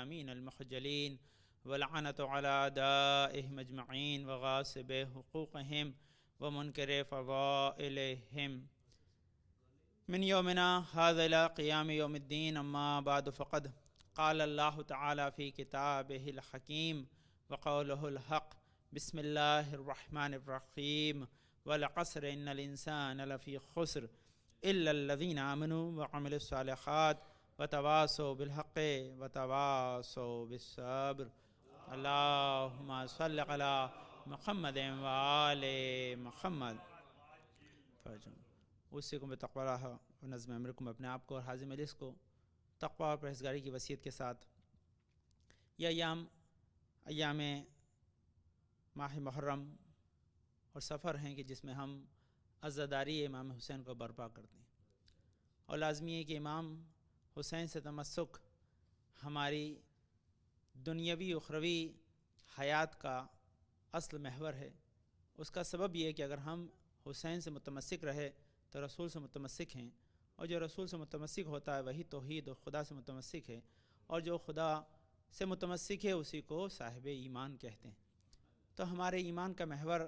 الميامين المخجلين واللعنة على أعدائهم أجمعين وغاصب حقوقهم ومنكر فضائلهم من يومنا هذا إلى قيام يوم الدين. أما بعد فقد قال الله تعالى في كتابه الحكيم وقوله الحق بسم الله الرحمن الرحيم والعصر إن الإنسان لفي خسر إلا الذين آمنوا وعملوا الصالحات وتواصوا بالحق وتواصوا بالصبر. اللهم صل على محمد وآل محمد. اوصیکم بتقوی اللہ و نظم امرکم، اپنے آپ کو اور حاضر مجلس کو تقوی اور پرہیزگاری کی وصیت کے ساتھ یہ ایام ماہ محرم اور سفر ہیں کہ جس میں ہم عزاداری امام حسین کو برپا کرتے ہیں، اور لازمی ہے کہ امام حسین سے تمسک ہماری دنیاوی اخروی حیات کا اصل محور ہے۔ اس کا سبب یہ ہے کہ اگر ہم حسین سے متمسک رہے تو رسول سے متمسک ہیں، اور جو رسول سے متمسک ہوتا ہے وہی توحید اور خدا سے متمسک ہے، اور جو خدا سے متمسک ہے اسی کو صاحب ایمان کہتے ہیں۔ تو ہمارے ایمان کا محور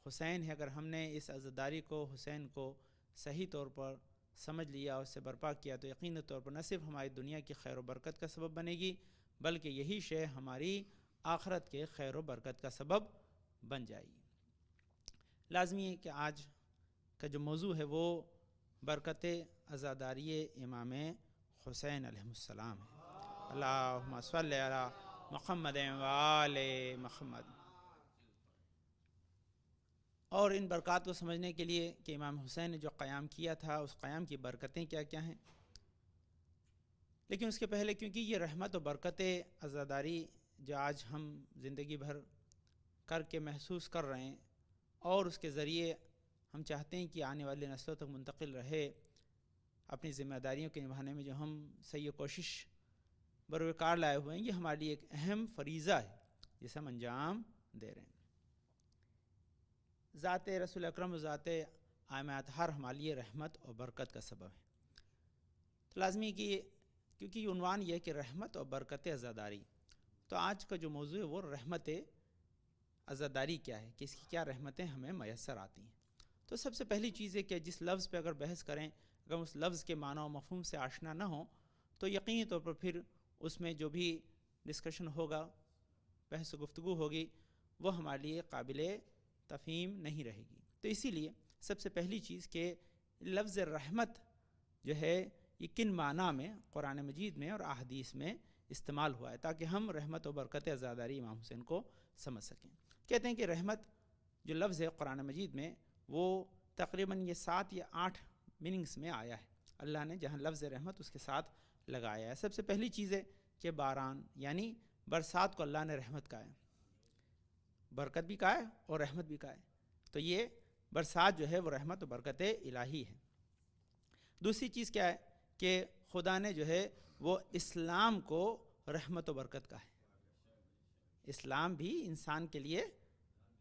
حسین ہے۔ اگر ہم نے اس عزاداری کو، حسین کو صحیح طور پر سمجھ لیا اور اس سے برپا کیا تو یقینی طور پر نہ صرف ہماری دنیا کی خیر و برکت کا سبب بنے گی، بلکہ یہی شے ہماری آخرت کے خیر و برکت کا سبب بن جائے گی۔ لازمی ہے کہ آج کا جو موضوع ہے وہ برکت عزاداری امام حسین علیہ السلام ہے۔ اللہم صلی علی محمد و آل محمد۔ اور ان برکات کو سمجھنے کے لیے کہ امام حسین نے جو قیام کیا تھا اس قیام کی برکتیں کیا کیا ہیں، لیکن اس کے پہلے کیونکہ یہ رحمت و برکت عزاداری جو آج ہم زندگی بھر کر کے محسوس کر رہے ہیں اور اس کے ذریعے ہم چاہتے ہیں کہ آنے والی نسلوں تک منتقل رہے، اپنی ذمہ داریوں کے نبھانے میں جو ہم صحیح کوشش بروکار لائے ہوئے ہیں، یہ ہمارے لیے ایک اہم فریضہ ہے جسے ہم انجام دے رہے ہیں۔ ذات رسول اکرم و ذات آئمہ اطہار ہمارے لیے رحمت اور برکت کا سبب ہے۔ تو لازمی کہ کیونکہ یہ عنوان یہ ہے کہ رحمت اور برکت عزاداری، تو آج کا جو موضوع ہے وہ رحمت عزاداری کیا ہے، کہ اس کی کیا رحمتیں ہمیں میسر آتی ہیں۔ تو سب سے پہلی چیز ہے کہ جس لفظ پہ اگر بحث کریں، اگر اس لفظ کے معنی و مفہوم سے آشنا نہ ہوں تو یقینی طور پر پھر اس میں جو بھی ڈسکشن ہوگا، بحث و گفتگو ہوگی، وہ ہمارے لیے قابل تفہیم نہیں رہے گی۔ تو اسی لیے سب سے پہلی چیز کہ لفظ رحمت جو ہے یہ کن معنی میں قرآن مجید میں اور احادیث میں استعمال ہوا ہے، تاکہ ہم رحمت و برکت عزاداری امام حسین کو سمجھ سکیں۔ کہتے ہیں کہ رحمت جو لفظ ہے قرآن مجید میں وہ تقریباً یہ 7 یا 8 میننگز میں آیا ہے۔ اللہ نے جہاں لفظ رحمت اس کے ساتھ لگایا ہے۔ سب سے پہلی چیز ہے کہ باران، یعنی برسات کو اللہ نے رحمت کہا ہے، برکت بھی کہا ہے اور رحمت بھی کہا ہے۔ تو یہ برسات جو ہے وہ رحمت و برکت الہی ہے۔ دوسری چیز کیا ہے کہ خدا نے جو ہے وہ اسلام کو رحمت و برکت کہا ہے۔ اسلام بھی انسان کے لیے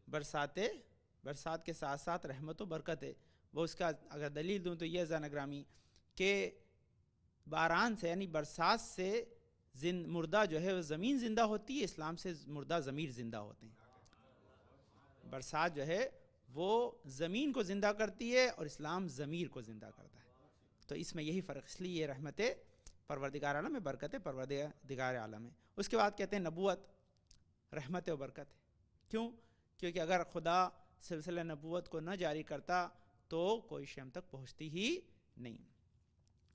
برسات کے ساتھ ساتھ رحمت و برکت ہے۔ وہ اس کا اگر دلیل دوں تو یہ زان اگرامی کہ باران سے یعنی برسات سے مردہ جو ہے وہ زمین زندہ ہوتی ہے، اسلام سے مردہ ضمیر زندہ ہوتے ہیں۔ برسات جو ہے وہ زمین کو زندہ کرتی ہے اور اسلام ضمیر کو زندہ کرتا ہے۔ تو اس میں یہی فرق، اس لیے یہ رحمت پروردگار عالم ہے، برکت پروردگار عالم ہے۔ اس کے بعد کہتے ہیں نبوت رحمت و برکت ہے۔ کیوں؟ کیونکہ اگر خدا سلسلہ نبوت کو نہ جاری کرتا تو کوئی شے ہم تک پہنچتی ہی نہیں۔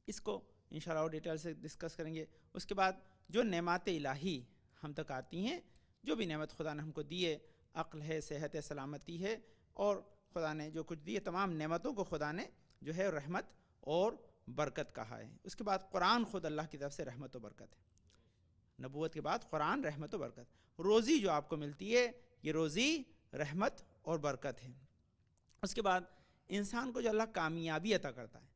اس کو انشاءاللہ اور ڈیٹیل سے ڈسکس کریں گے۔ اس کے بعد جو نعمات الہی ہم تک آتی ہیں، جو بھی نعمت خدا نے ہم کو دی ہے، عقل ہے، صحت ہے، سلامتی ہے، اور خدا نے جو کچھ دی ہے تمام نعمتوں کو خدا نے جو ہے رحمت اور برکت کہا ہے۔ اس کے بعد قرآن خود اللہ کی طرف سے رحمت و برکت ہے۔ نبوت کے بعد قرآن رحمت و برکت۔ روزی جو آپ کو ملتی ہے یہ روزی رحمت اور برکت ہے۔ اس کے بعد انسان کو جو اللہ کامیابی عطا کرتا ہے،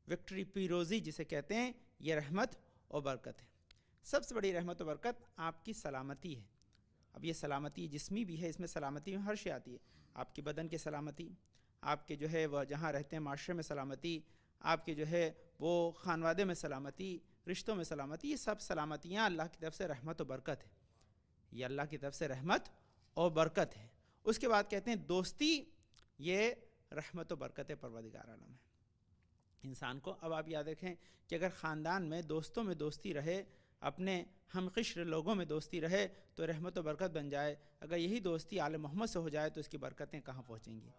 وکٹری، پیروزی جسے کہتے ہیں، یہ رحمت اور برکت ہے۔ سب سے بڑی رحمت و برکت آپ کی سلامتی ہے۔ اب یہ سلامتی جسمی بھی ہے، اس میں سلامتی میں ہر شے آتی ہے۔ آپ کی بدن کی سلامتی، آپ کے جو ہے وہ جہاں رہتے ہیں معاشرے میں سلامتی، آپ کے جو ہے وہ خانوادے میں سلامتی، رشتوں میں سلامتی، یہ سب سلامتیاں اللہ کی طرف سے رحمت و برکت ہے، یہ اللہ کی طرف سے رحمت اور برکت ہے۔ اس کے بعد کہتے ہیں دوستی یہ رحمت و برکت پروردگار عالم ہے انسان کو۔ اب آپ یاد رکھیں کہ اگر خاندان میں دوستوں میں دوستی رہے، اپنے ہم قشر لوگوں میں دوستی رہے تو رحمت و برکت بن جائے۔ اگر یہی دوستی آل محمد سے ہو جائے تو اس کی برکتیں کہاں پہنچیں گی؟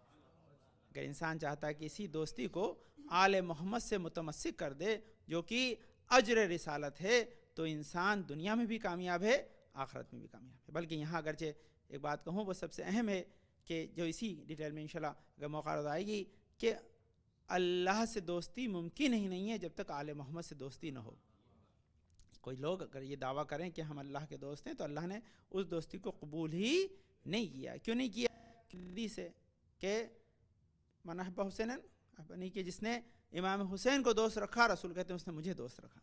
اگر انسان چاہتا ہے کہ اسی دوستی کو آل محمد سے متمسک کر دے جو کہ اجر رسالت ہے، تو انسان دنیا میں بھی کامیاب ہے، آخرت میں بھی کامیاب ہے۔ بلکہ یہاں اگرچہ ایک بات کہوں وہ سب سے اہم ہے کہ جو اسی ڈیٹیل میں انشاءاللہ اگر موقع آئے گی، کہ اللہ سے دوستی ممکن ہی نہیں ہے جب تک آل محمد سے دوستی نہ ہو۔ کوئی لوگ اگر یہ دعویٰ کریں کہ ہم اللہ کے دوست ہیں تو اللہ نے اس دوستی کو قبول ہی نہیں کیا۔ کیوں نہیں کیا؟ حدیث سے کہ من احب حسینا اپنی، کہ جس نے امام حسین کو دوست رکھا، رسول کہتے ہیں اس نے مجھے دوست رکھا۔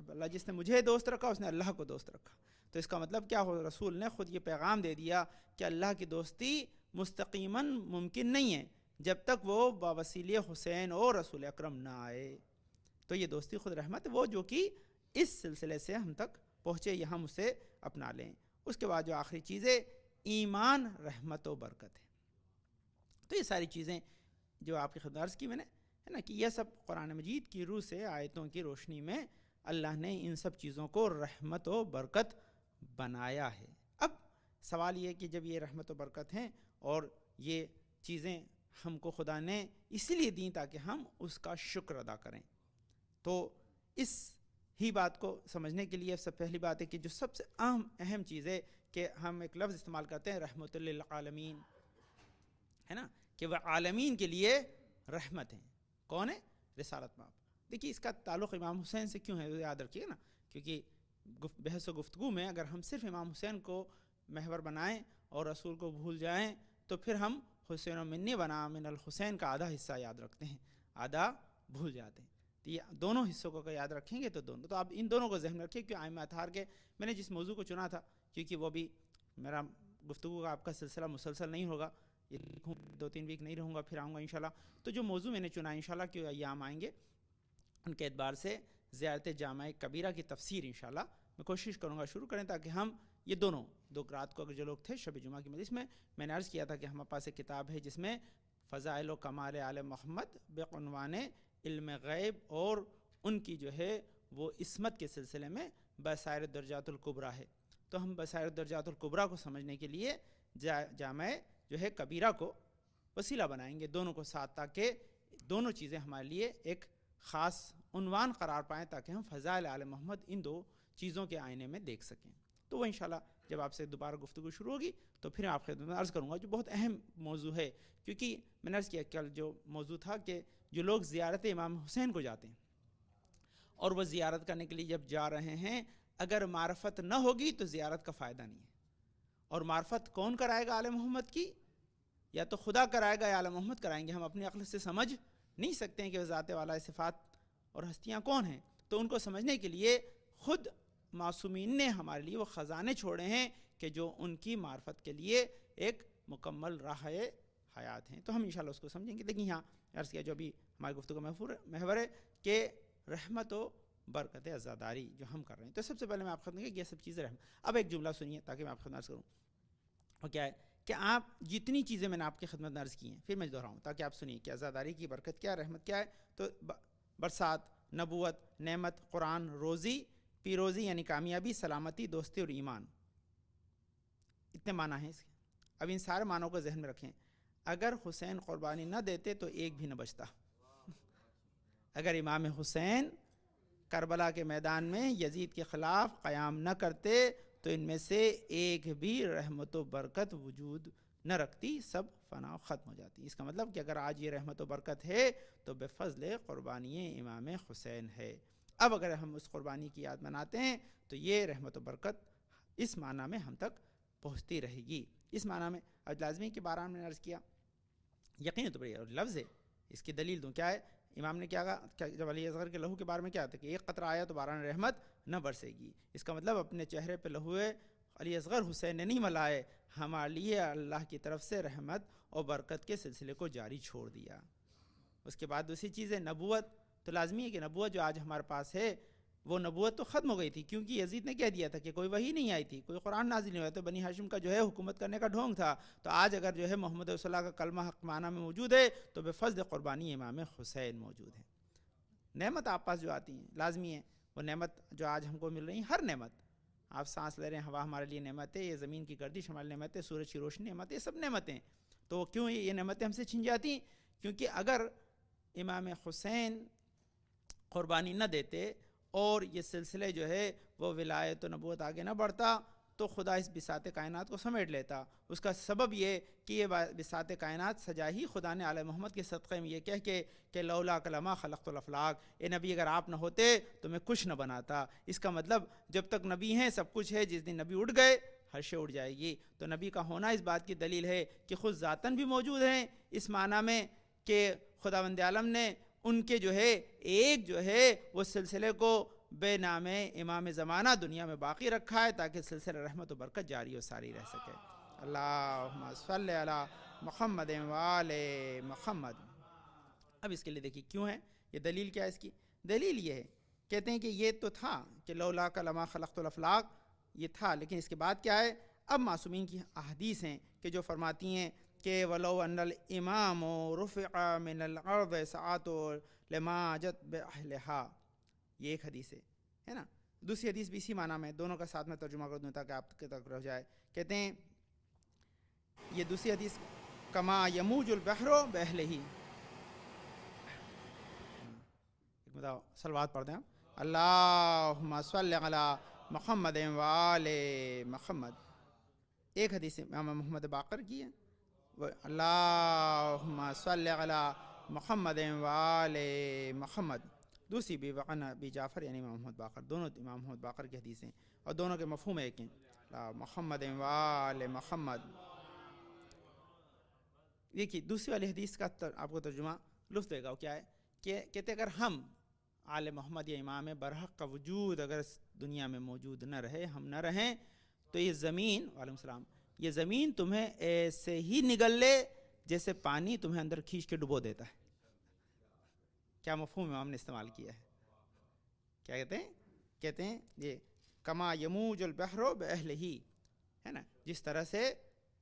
اللہ جس نے مجھے دوست رکھا اس نے اللہ کو دوست رکھا۔ تو اس کا مطلب کیا ہو؟ رسول نے خود یہ پیغام دے دیا کہ اللہ کی دوستی مستقیماً ممکن نہیں ہے جب تک وہ باوسیلے حسین اور رسول اکرم نہ آئے۔ تو یہ دوستی خود رحمت ہے، وہ جو کہ اس سلسلے سے ہم تک پہنچے یا ہم اسے اپنا لیں۔ اس کے بعد جو آخری چیز ہے ایمان رحمت و برکت ہے۔ تو یہ ساری چیزیں جو آپ کی خدمت عرض کی میں نے ہے نا، کہ یہ سب قرآن مجید کی روح سے آیتوں کی روشنی میں اللہ نے ان سب چیزوں کو رحمت و برکت بنایا ہے۔ اب سوال یہ کہ جب یہ رحمت و برکت ہیں اور یہ چیزیں ہم کو خدا نے اسی لیے دیں تاکہ ہم اس کا شکر ادا کریں، تو اس ہی بات کو سمجھنے کے لیے سب پہلی بات ہے کہ جو سب سے اہم چیز ہے کہ ہم ایک لفظ استعمال کرتے ہیں رحمت للعالمین، ہے نا، کہ وہ عالمین کے لیے رحمت ہیں۔ کون ہے؟ رسالت مآب۔ دیکھیے اس کا تعلق امام حسین سے کیوں ہے یاد رکھیے نا، کیونکہ بحث و گفتگو میں اگر ہم صرف امام حسین کو محور بنائیں اور رسول کو بھول جائیں تو پھر ہم حسین و منی بنا من الحسین کا آدھا حصہ یاد رکھتے ہیں، آدھا بھول جاتے ہیں۔ تو یہ دونوں حصوں کو یاد رکھیں گے تو دونوں، تو آپ ان دونوں کو ذہن میں رکھیے کہ ائمہ اطہار کے میں نے جس موضوع کو چنا تھا، کیونکہ وہ بھی میرا گفتگو کا آپ کا سلسلہ مسلسل نہیں ہوگا، یہ 2-3 ویک نہیں رہوں گا، پھر آؤں گا انشاءاللہ۔ تو جو موضوع میں نے چنا انشاءاللہ کہ ایام آئیں گے ان کے اعتبار سے زیارت جامع کبیرہ کی تفسیر انشاءاللہ میں کوشش کروں گا شروع کریں، تاکہ ہم یہ دونوں دو رات کو اگر جو لوگ تھے شب جمعہ کی مجلس میں نے عرض کیا تھا کہ ہمارے پاس ایک کتاب ہے جس میں فضائل و کمال آل محمد بعنوان علم غیب اور ان کی جو ہے وہ عصمت کے سلسلے میں بصائر الدرجات الکبریٰ ہے۔ تو ہم بصائر الدرجات الکبریٰ کو سمجھنے کے لیے جامع جو ہے کبیرہ کو وسیلہ بنائیں گے دونوں کو ساتھ، تاکہ دونوں چیزیں ہمارے لیے ایک خاص عنوان قرار پائیں، تاکہ ہم فضائل آل محمد ان دو چیزوں کے آئینے میں دیکھ سکیں۔ تو وہ انشاءاللہ جب آپ سے دوبارہ گفتگو شروع ہوگی تو پھر آپ خدمت میں عرض کروں گا، جو بہت اہم موضوع ہے، کیونکہ میں نے عرض کیا کل جو موضوع تھا کہ جو لوگ زیارت امام حسین کو جاتے ہیں اور وہ زیارت کرنے کے لیے جب جا رہے ہیں، اگر معرفت نہ ہوگی تو زیارت کا فائدہ نہیں ہے۔ اور معرفت کون کرائے گا آل محمد کی؟ یا تو خدا کرائے گا یا آل محمد کرائیں گے۔ ہم اپنی عقل سے سمجھ نہیں سکتے ہیں کہ وہ ذات والا صفات اور ہستیاں کون ہیں، تو ان کو سمجھنے کے لیے خود معصومین نے ہمارے لیے وہ خزانے چھوڑے ہیں کہ جو ان کی معرفت کے لیے ایک مکمل راہ حیات ہیں۔ تو ہم انشاءاللہ اس کو سمجھیں گے۔ لیکن یہاں عرض کیا جو ابھی ہماری گفتگو محور ہے کہ رحمت و برکت عزاداری جو ہم کر رہے ہیں، تو سب سے پہلے میں آپ خدمت کہ یہ سب چیزیں رحمت۔ اب ایک جملہ سنیے تاکہ میں آپ خدمت عرض کروں، اور کیا ہے کہ آپ جتنی چیزیں میں نے آپ کی خدمت میں عرض کی ہیں پھر میں دہراؤں تاکہ آپ سنیے کہ عزاداری کی برکت کیا ہے، رحمت کیا ہے۔ تو برسات، نبوت، نعمت، قرآن، روزی، پیروزی یعنی کامیابی، سلامتی، دوستی اور ایمان، اتنے معنی ہیں اس کے۔ اب ان سارے معنوں کو ذہن میں رکھیں۔ اگر حسین قربانی نہ دیتے تو ایک بھی نہ بچتا۔ اگر امام حسین کربلا کے میدان میں یزید کے خلاف قیام نہ کرتے تو ان میں سے ایک بھی رحمت و برکت وجود نہ رکھتی، سب فنا و ختم ہو جاتی۔ اس کا مطلب کہ اگر آج یہ رحمت و برکت ہے تو بفضل قربانی امام حسین ہے۔ اب اگر ہم اس قربانی کی یاد مناتے ہیں تو یہ رحمت و برکت اس معنی میں ہم تک پہنچتی رہے گی۔ اس معنی میں اب لازمی کے بارے میں عرض کیا، یقین تو بڑی لفظ ہے، اس کی دلیل دوں کیا ہے۔ امام نے کیا کہا جب علی اصغر کے لہو کے بارے میں کیا تھا کہ ایک قطرہ آیا تو باران رحمت نہ برسے گی۔ اس کا مطلب اپنے چہرے پہ لہوئے علی اصغر حسین نے نہیں ملائے، ہمارے لیے اللہ کی طرف سے رحمت اور برکت کے سلسلے کو جاری چھوڑ دیا۔ اس کے بعد دوسری چیز ہے نبوت۔ تو لازمی ہے کہ نبوت جو آج ہمارے پاس ہے وہ نبوت تو ختم ہو گئی تھی، کیونکہ یزید نے کہہ دیا تھا کہ کوئی وحی نہیں آئی تھی، کوئی قرآن نازل نہیں ہوا، تو بنی ہاشم کا جو ہے حکومت کرنے کا ڈھونگ تھا. تو آج اگر جو ہے محمد رسول اللہ کا کلمہ حق معنی میں موجود ہے تو بفضل قربانی امام حسین موجود ہے. نعمت آپ پاس جو آتی ہیں لازمی ہے، وہ نعمت جو آج ہم کو مل رہی ہیں، ہر نعمت، آپ سانس لے رہے ہیں، ہوا ہمارے لیے نعمت ہے، یہ زمین کی گردش ہمارے نعمت ہے، سورج کی روشنی نعمت ہے، یہ سب نعمتیں. تو کیوں یہ نعمتیں ہم سے چھن جاتی ہیں؟ کیونکہ اگر امام حسین قربانی نہ دیتے اور یہ سلسلے جو ہے وہ ولایت و نبوت آگے نہ بڑھتا تو خدا اس بساط کائنات کو سمیٹ لیتا. اس کا سبب یہ کہ یہ بساط کائنات سجا ہی خدا نے آل محمد کے صدقے میں یہ کہہ کے کہ لولا کلمہ خلقت الافلاق، اے نبی اگر آپ نہ ہوتے تو میں کچھ نہ بناتا. اس کا مطلب جب تک نبی ہیں سب کچھ ہے، جس دن نبی اٹھ گئے ہر شے اٹھ جائے گی. تو نبی کا ہونا اس بات کی دلیل ہے کہ خود ذاتاً بھی موجود ہیں، اس معنی میں کہ خداوند عالم نے ان کے جو ہے ایک جو ہے وہ سلسلے کو بے نام امام زمانہ دنیا میں باقی رکھا ہے تاکہ سلسلہ رحمت و برکت جاری و ساری رہ سکے. اللہم صلی علی محمد وآل محمد. اب اس کے لیے دیکھیے کیوں ہے یہ، دلیل کیا ہے اس کی؟ دلیل یہ ہے، کہتے ہیں کہ یہ تو تھا کہ لولا کلمہ خلقت الافلاق، یہ تھا، لیکن اس کے بعد کیا ہے؟ اب معصومین کی احادیث ہیں کہ جو فرماتی ہیں کہ وَلَوْ أَنَّ الْإِمَامُ رُفِعَ مِنَ الْأَرْضِ سَعَاتُ لِمَا جَتْ بِأَهْلِهَا، یہ ایک حدیث ہے نا. دوسری حدیث بھی اسی معنی میں، دونوں کا ساتھ میں ترجمہ کر دوں تاکہ آپ کے تک رہ جائے. کہتے ہیں یہ دوسری حدیث کما یموج البحر بأہلہ، بتاؤ صلوات پڑھ دیں. اللہم صلی علی محمد وآل محمد. ایک حدیث امام محمد باقر کی ہے، اللہم صلی علی محمد وآل محمد. دوسری بھی وعن ابی جعفر یعنی امام محمد باقر، دونوں امام محمد باقر کی حدیثیں اور دونوں کے مفہوم ایک ہیں، محمد وآل محمد. دیکھیے دوسری والی حدیث کا آپ کو ترجمہ لطف دے گا، کیا ہے کہ کہتے اگر ہم آل محمد یا امام برحق کا وجود اگر دنیا میں موجود نہ رہے، ہم نہ رہیں، تو یہ زمین، وعلیکم السلام، یہ زمین تمہیں ایسے ہی نگل لے جیسے پانی تمہیں اندر کھینچ کے ڈبو دیتا ہے. کیا مفہوم امام نے استعمال کیا ہے؟ کیا کہتے ہیں؟ کہتے ہیں یہ کما یموج البحر بأہلہ، ہے نا، جس طرح سے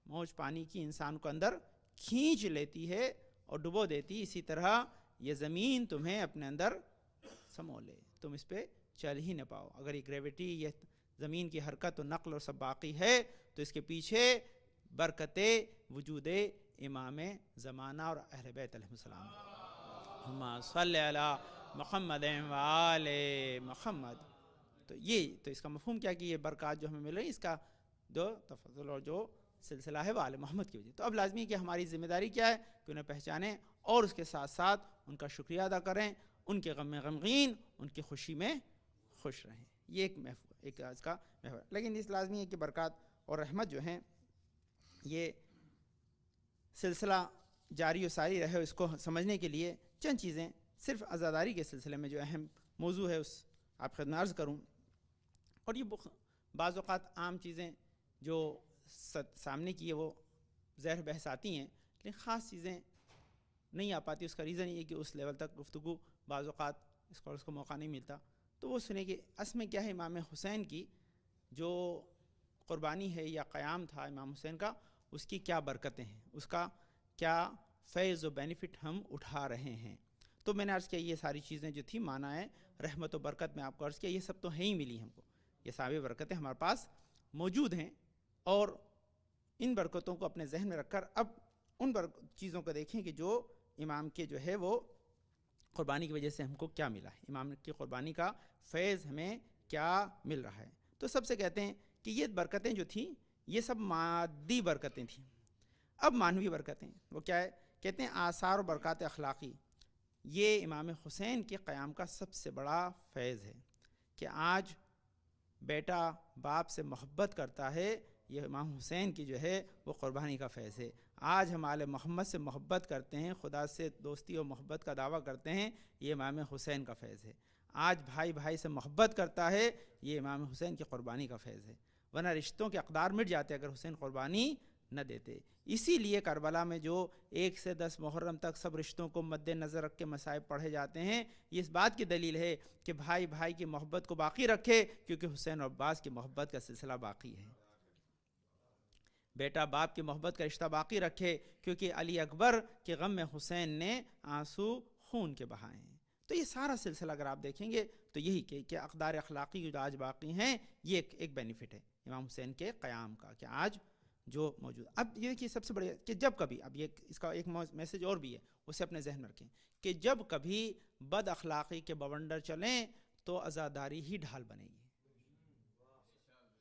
موج پانی کی انسان کو اندر کھینچ لیتی ہے اور ڈبو دیتی، اسی طرح یہ زمین تمہیں اپنے اندر سمو لے، تم اس پہ چل ہی نہ پاؤ. اگر یہ گریویٹی، یہ زمین کی حرکت و نقل اور سب باقی ہے تو اس کے پیچھے برکت وجود امام زمانہ اور اہل بیت علیہ السلام. اللہم صلی علی محمد وآل محمد. تو یہ تو اس کا مفہوم کیا کہ یہ برکات جو ہمیں مل رہی ہے اس کا جو تفضل اور جو سلسلہ ہے وہ آل محمد کی وجہ. تو اب لازمی ہے کہ ہماری ذمہ داری کیا ہے کہ انہیں پہچانیں اور اس کے ساتھ ساتھ ان کا شکریہ ادا کریں، ان کے غم میں غمگین، ان کی خوشی میں خوش رہیں. یہ ایک اس کا محور. لیکن اس لازمی ہے کہ برکات اور رحمت جو ہیں یہ سلسلہ جاری و ساری رہے. اس کو سمجھنے کے لیے چند چیزیں صرف عزاداری کے سلسلے میں جو اہم موضوع ہے اس آپ خدمت عرض کروں. اور یہ بعض اوقات عام چیزیں جو سامنے کی ہے وہ زہر بحث آتی ہیں، لیکن خاص چیزیں نہیں آ پاتی. اس کا ریزن یہ ہے کہ اس لیول تک گفتگو بعض اوقات اسکالرس کو موقع نہیں ملتا. تو وہ سنیں کہ اصل میں کیا ہے امام حسین کی جو قربانی ہے یا قیام تھا امام حسین کا، اس کی کیا برکتیں ہیں، اس کا کیا فیض و بینیفٹ ہم اٹھا رہے ہیں. تو میں نے عرض کیا یہ ساری چیزیں جو تھی معنی ہے رحمت و برکت میں آپ کو عرض کیا یہ سب تو ہیں ہی ملی ہم کو، یہ ساری برکتیں ہمارے پاس موجود ہیں. اور ان برکتوں کو اپنے ذہن میں رکھ کر اب ان چیزوں کو دیکھیں کہ جو امام کے جو ہے وہ قربانی کی وجہ سے ہم کو کیا ملا ہے، امام کی قربانی کا فیض ہمیں کیا مل رہا ہے. تو سب سے کہتے ہیں کہ یہ برکتیں جو تھیں یہ سب مادی برکتیں تھیں. اب معنوی برکتیں وہ کیا ہے؟ کہتے ہیں آثار و برکات اخلاقی. یہ امام حسین کے قیام کا سب سے بڑا فیض ہے کہ آج بیٹا باپ سے محبت کرتا ہے، یہ امام حسین کی جو ہے وہ قربانی کا فیض ہے. آج ہم آل محمد سے محبت کرتے ہیں، خدا سے دوستی و محبت کا دعویٰ کرتے ہیں، یہ امام حسین کا فیض ہے. آج بھائی بھائی سے محبت کرتا ہے، یہ امام حسین کی قربانی کا فیض ہے. ورنہ رشتوں کے اقدار مٹ جاتے اگر حسین قربانی نہ دیتے. اسی لیے کربلا میں جو 1 سے 10 محرم تک سب رشتوں کو مد نظر رکھ کے مصائب پڑھے جاتے ہیں، یہ اس بات کی دلیل ہے کہ بھائی بھائی کی محبت کو باقی رکھے، کیونکہ حسین اور عباس کی محبت کا سلسلہ باقی ہے. بیٹا باپ کی محبت کا رشتہ باقی رکھے، کیونکہ علی اکبر کے غم میں حسین نے آنسو خون کے بہائے ہیں. تو یہ سارا سلسلہ اگر آپ دیکھیں گے تو یہی کہ اقدار اخلاقی جو آج باقی ہیں، یہ ایک بینیفٹ ہے امام حسین کے قیام کا کہ آج جو موجود. اب یہ کہ سب سے بڑے کہ جب کبھی، اب یہ اس کا ایک میسج اور بھی ہے، اسے اپنے ذہن میں رکھیں کہ جب کبھی بد اخلاقی کے بونڈر چلیں تو عزاداری ہی ڈھال بنے گی.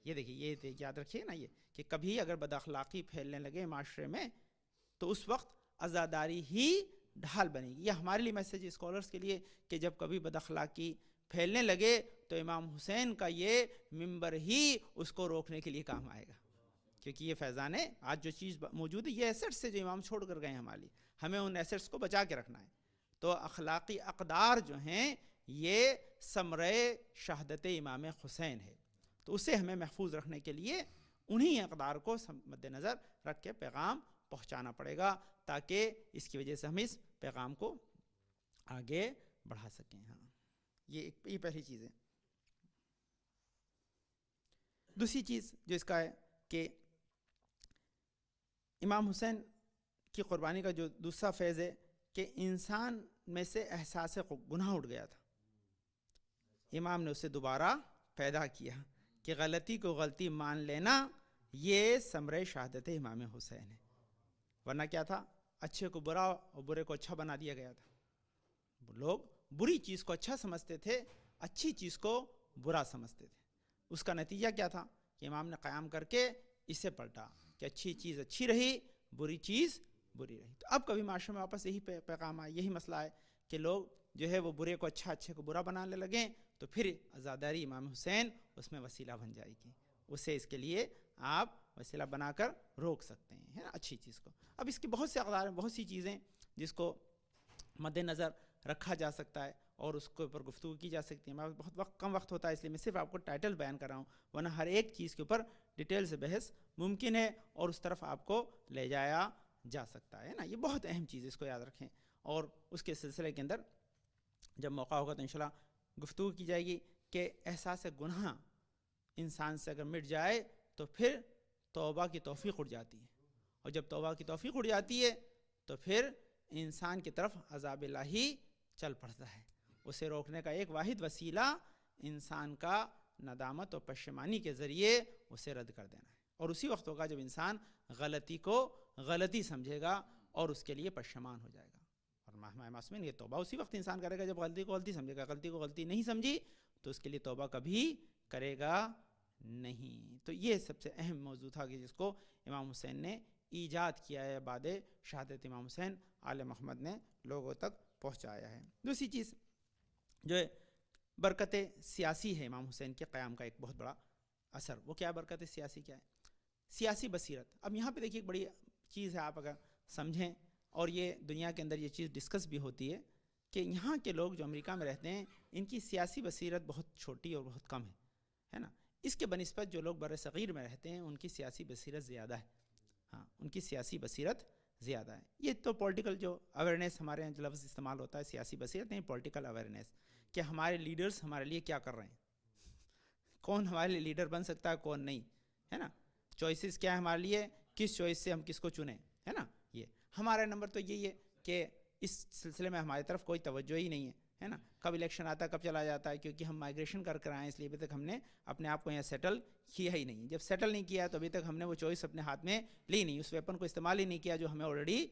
یہ دیکھیے، یہ یاد رکھیے نا، یہ کہ کبھی اگر بد اخلاقی پھیلنے لگے معاشرے میں تو اس وقت عزاداری ہی ڈھال بنے گی. یہ ہمارے لیے میسج اسکالرز کے لیے کہ جب کبھی بد اخلاقی پھیلنے لگے تو امام حسین کا یہ ممبر ہی اس کو روکنے کے لیے کام آئے گا. کیونکہ یہ فیضان ہے، آج جو چیز موجود ہے، یہ ایسٹس ہے جو امام چھوڑ کر گئے ہیں ہمارے لیے، ہمیں ان ایسٹس کو بچا کے رکھنا ہے. تو اخلاقی اقدار جو ہیں یہ ثمرہ شہادت امام حسین ہے، تو اسے ہمیں محفوظ رکھنے کے لیے انہی اقدار کو مد نظر رکھ کے پیغام پہنچانا پڑے گا، تاکہ اس کی وجہ سے ہم اس پیغام کو آگے بڑھا سکیں. ہاں، یہ پہلی چیز ہے. دوسری چیز جو اس کا ہے کہ امام حسین کی قربانی کا جو دوسرا فیض ہے کہ انسان میں سے احساس گناہ اٹھ گیا تھا، امام نے اسے دوبارہ پیدا کیا کہ غلطی کو غلطی مان لینا یہ ثمرہ شہادت امام حسین ہے. ورنہ کیا تھا؟ اچھے کو برا اور برے کو اچھا بنا دیا گیا تھا. لوگ بری چیز کو اچھا سمجھتے تھے، اچھی چیز کو برا سمجھتے تھے. اس کا نتیجہ کیا تھا کہ امام نے قیام کر کے اسے پلٹا کہ اچھی چیز اچھی رہی، بری چیز بری رہی. تو اب کبھی معاشرے میں واپس یہی پیغام آیا، یہی مسئلہ ہے کہ لوگ جو ہے وہ برے کو اچھا، اچھے کو برا بنانے لگیں، تو پھر عزاداری امام حسین اس میں وسیلہ بن جائے گی. اسے اس کے لیے آپ وسیلہ بنا کر روک سکتے ہیں، ہے نا، اچھی چیز کو. اب اس کی بہت سے اقدار ہیں، بہت سی چیزیں جس کو مد نظر رکھا جا سکتا ہے اور اس کے اوپر گفتگو کی جا سکتی ہے. ہمارے بہت کم وقت ہوتا ہے، اس لیے میں صرف آپ کو ٹائٹل بیان کر رہا ہوں، ورنہ ہر ایک چیز کے اوپر ڈیٹیل سے بحث ممکن ہے اور اس طرف آپ کو لے جایا جا سکتا ہے نا. یہ بہت اہم چیز ہے، اس کو یاد رکھیں. اور اس کے سلسلے کے اندر جب موقع ہوگا تو انشاءاللہ گفتگو کی جائے گی کہ احساس گناہ انسان سے اگر مٹ جائے تو پھر توبہ کی توفیق اٹھ جاتی ہے، اور جب توبہ کی توفیق اٹھ جاتی ہے تو پھر انسان کی طرف عذاب الہی چل پڑتا ہے. اسے روکنے کا ایک واحد وسیلہ انسان کا ندامت اور پشیمانی کے ذریعے اسے رد کر دینا ہے. اور اسی وقت ہوگا جب انسان غلطی کو غلطی سمجھے گا اور اس کے لیے پشیمان ہو جائے گا. اور ماہ معصومین یہ توبہ اسی وقت انسان کرے گا جب غلطی کو غلطی سمجھے گا. غلطی کو غلطی نہیں سمجھی تو اس کے لیے توبہ کبھی کرے گا نہیں. تو یہ سب سے اہم موضوع تھا کہ جس کو امام حسین نے ایجاد کیا ہے، بعد شہادت امام حسین آل محمد نے لوگوں تک پہنچایا ہے. دوسری چیز جو ہے برکت سیاسی ہے امام حسین کے قیام کا ایک بہت بڑا اثر. وہ کیا برکت سیاسی کیا ہے؟ سیاسی بصیرت. اب یہاں پہ دیکھیے ایک بڑی چیز ہے، آپ اگر سمجھیں، اور یہ دنیا کے اندر یہ چیز ڈسکس بھی ہوتی ہے کہ یہاں کے لوگ جو امریکہ میں رہتے ہیں ان کی سیاسی بصیرت بہت چھوٹی اور بہت کم ہے نا. اس کے بنسبت جو لوگ بر صغیر میں رہتے ہیں ان کی سیاسی بصیرت زیادہ ہے. ہاں، ان کی سیاسی بصیرت زیادہ ہے. یہ تو پولیٹیکل جو اویئرنیس ہمارے یہاں جو لفظ استعمال ہوتا ہے، سیاسی بصیرت نہیں، پولیٹیکل اویئرنیس، کہ ہمارے لیڈرز ہمارے لیے کیا کر رہے ہیں، کون ہمارے لیے لیڈر بن سکتا ہے، کون نہیں، ہے نا. چوائسیز کیا ہے ہمارے لیے، کس چوائس سے ہم کس کو چنیں، ہے نا. یہ ہمارا نمبر تو یہی ہے کہ اس سلسلے میں ہماری طرف کوئی توجہ ہی نہیں ہے نا. کب الیکشن آتا ہے کب چلا جاتا ہے، کیونکہ ہم مائگریشن کر آئے ہیں، اس لیے ابھی تک ہم نے اپنے آپ کو یہاں سیٹل کیا ہی نہیں. جب سیٹل نہیں کیا ہے تو ابھی تک ہم نے وہ چوائس اپنے ہاتھ میں لی نہیں، اس ویپن کو استعمال ہی نہیں کیا جو ہمیں آلریڈی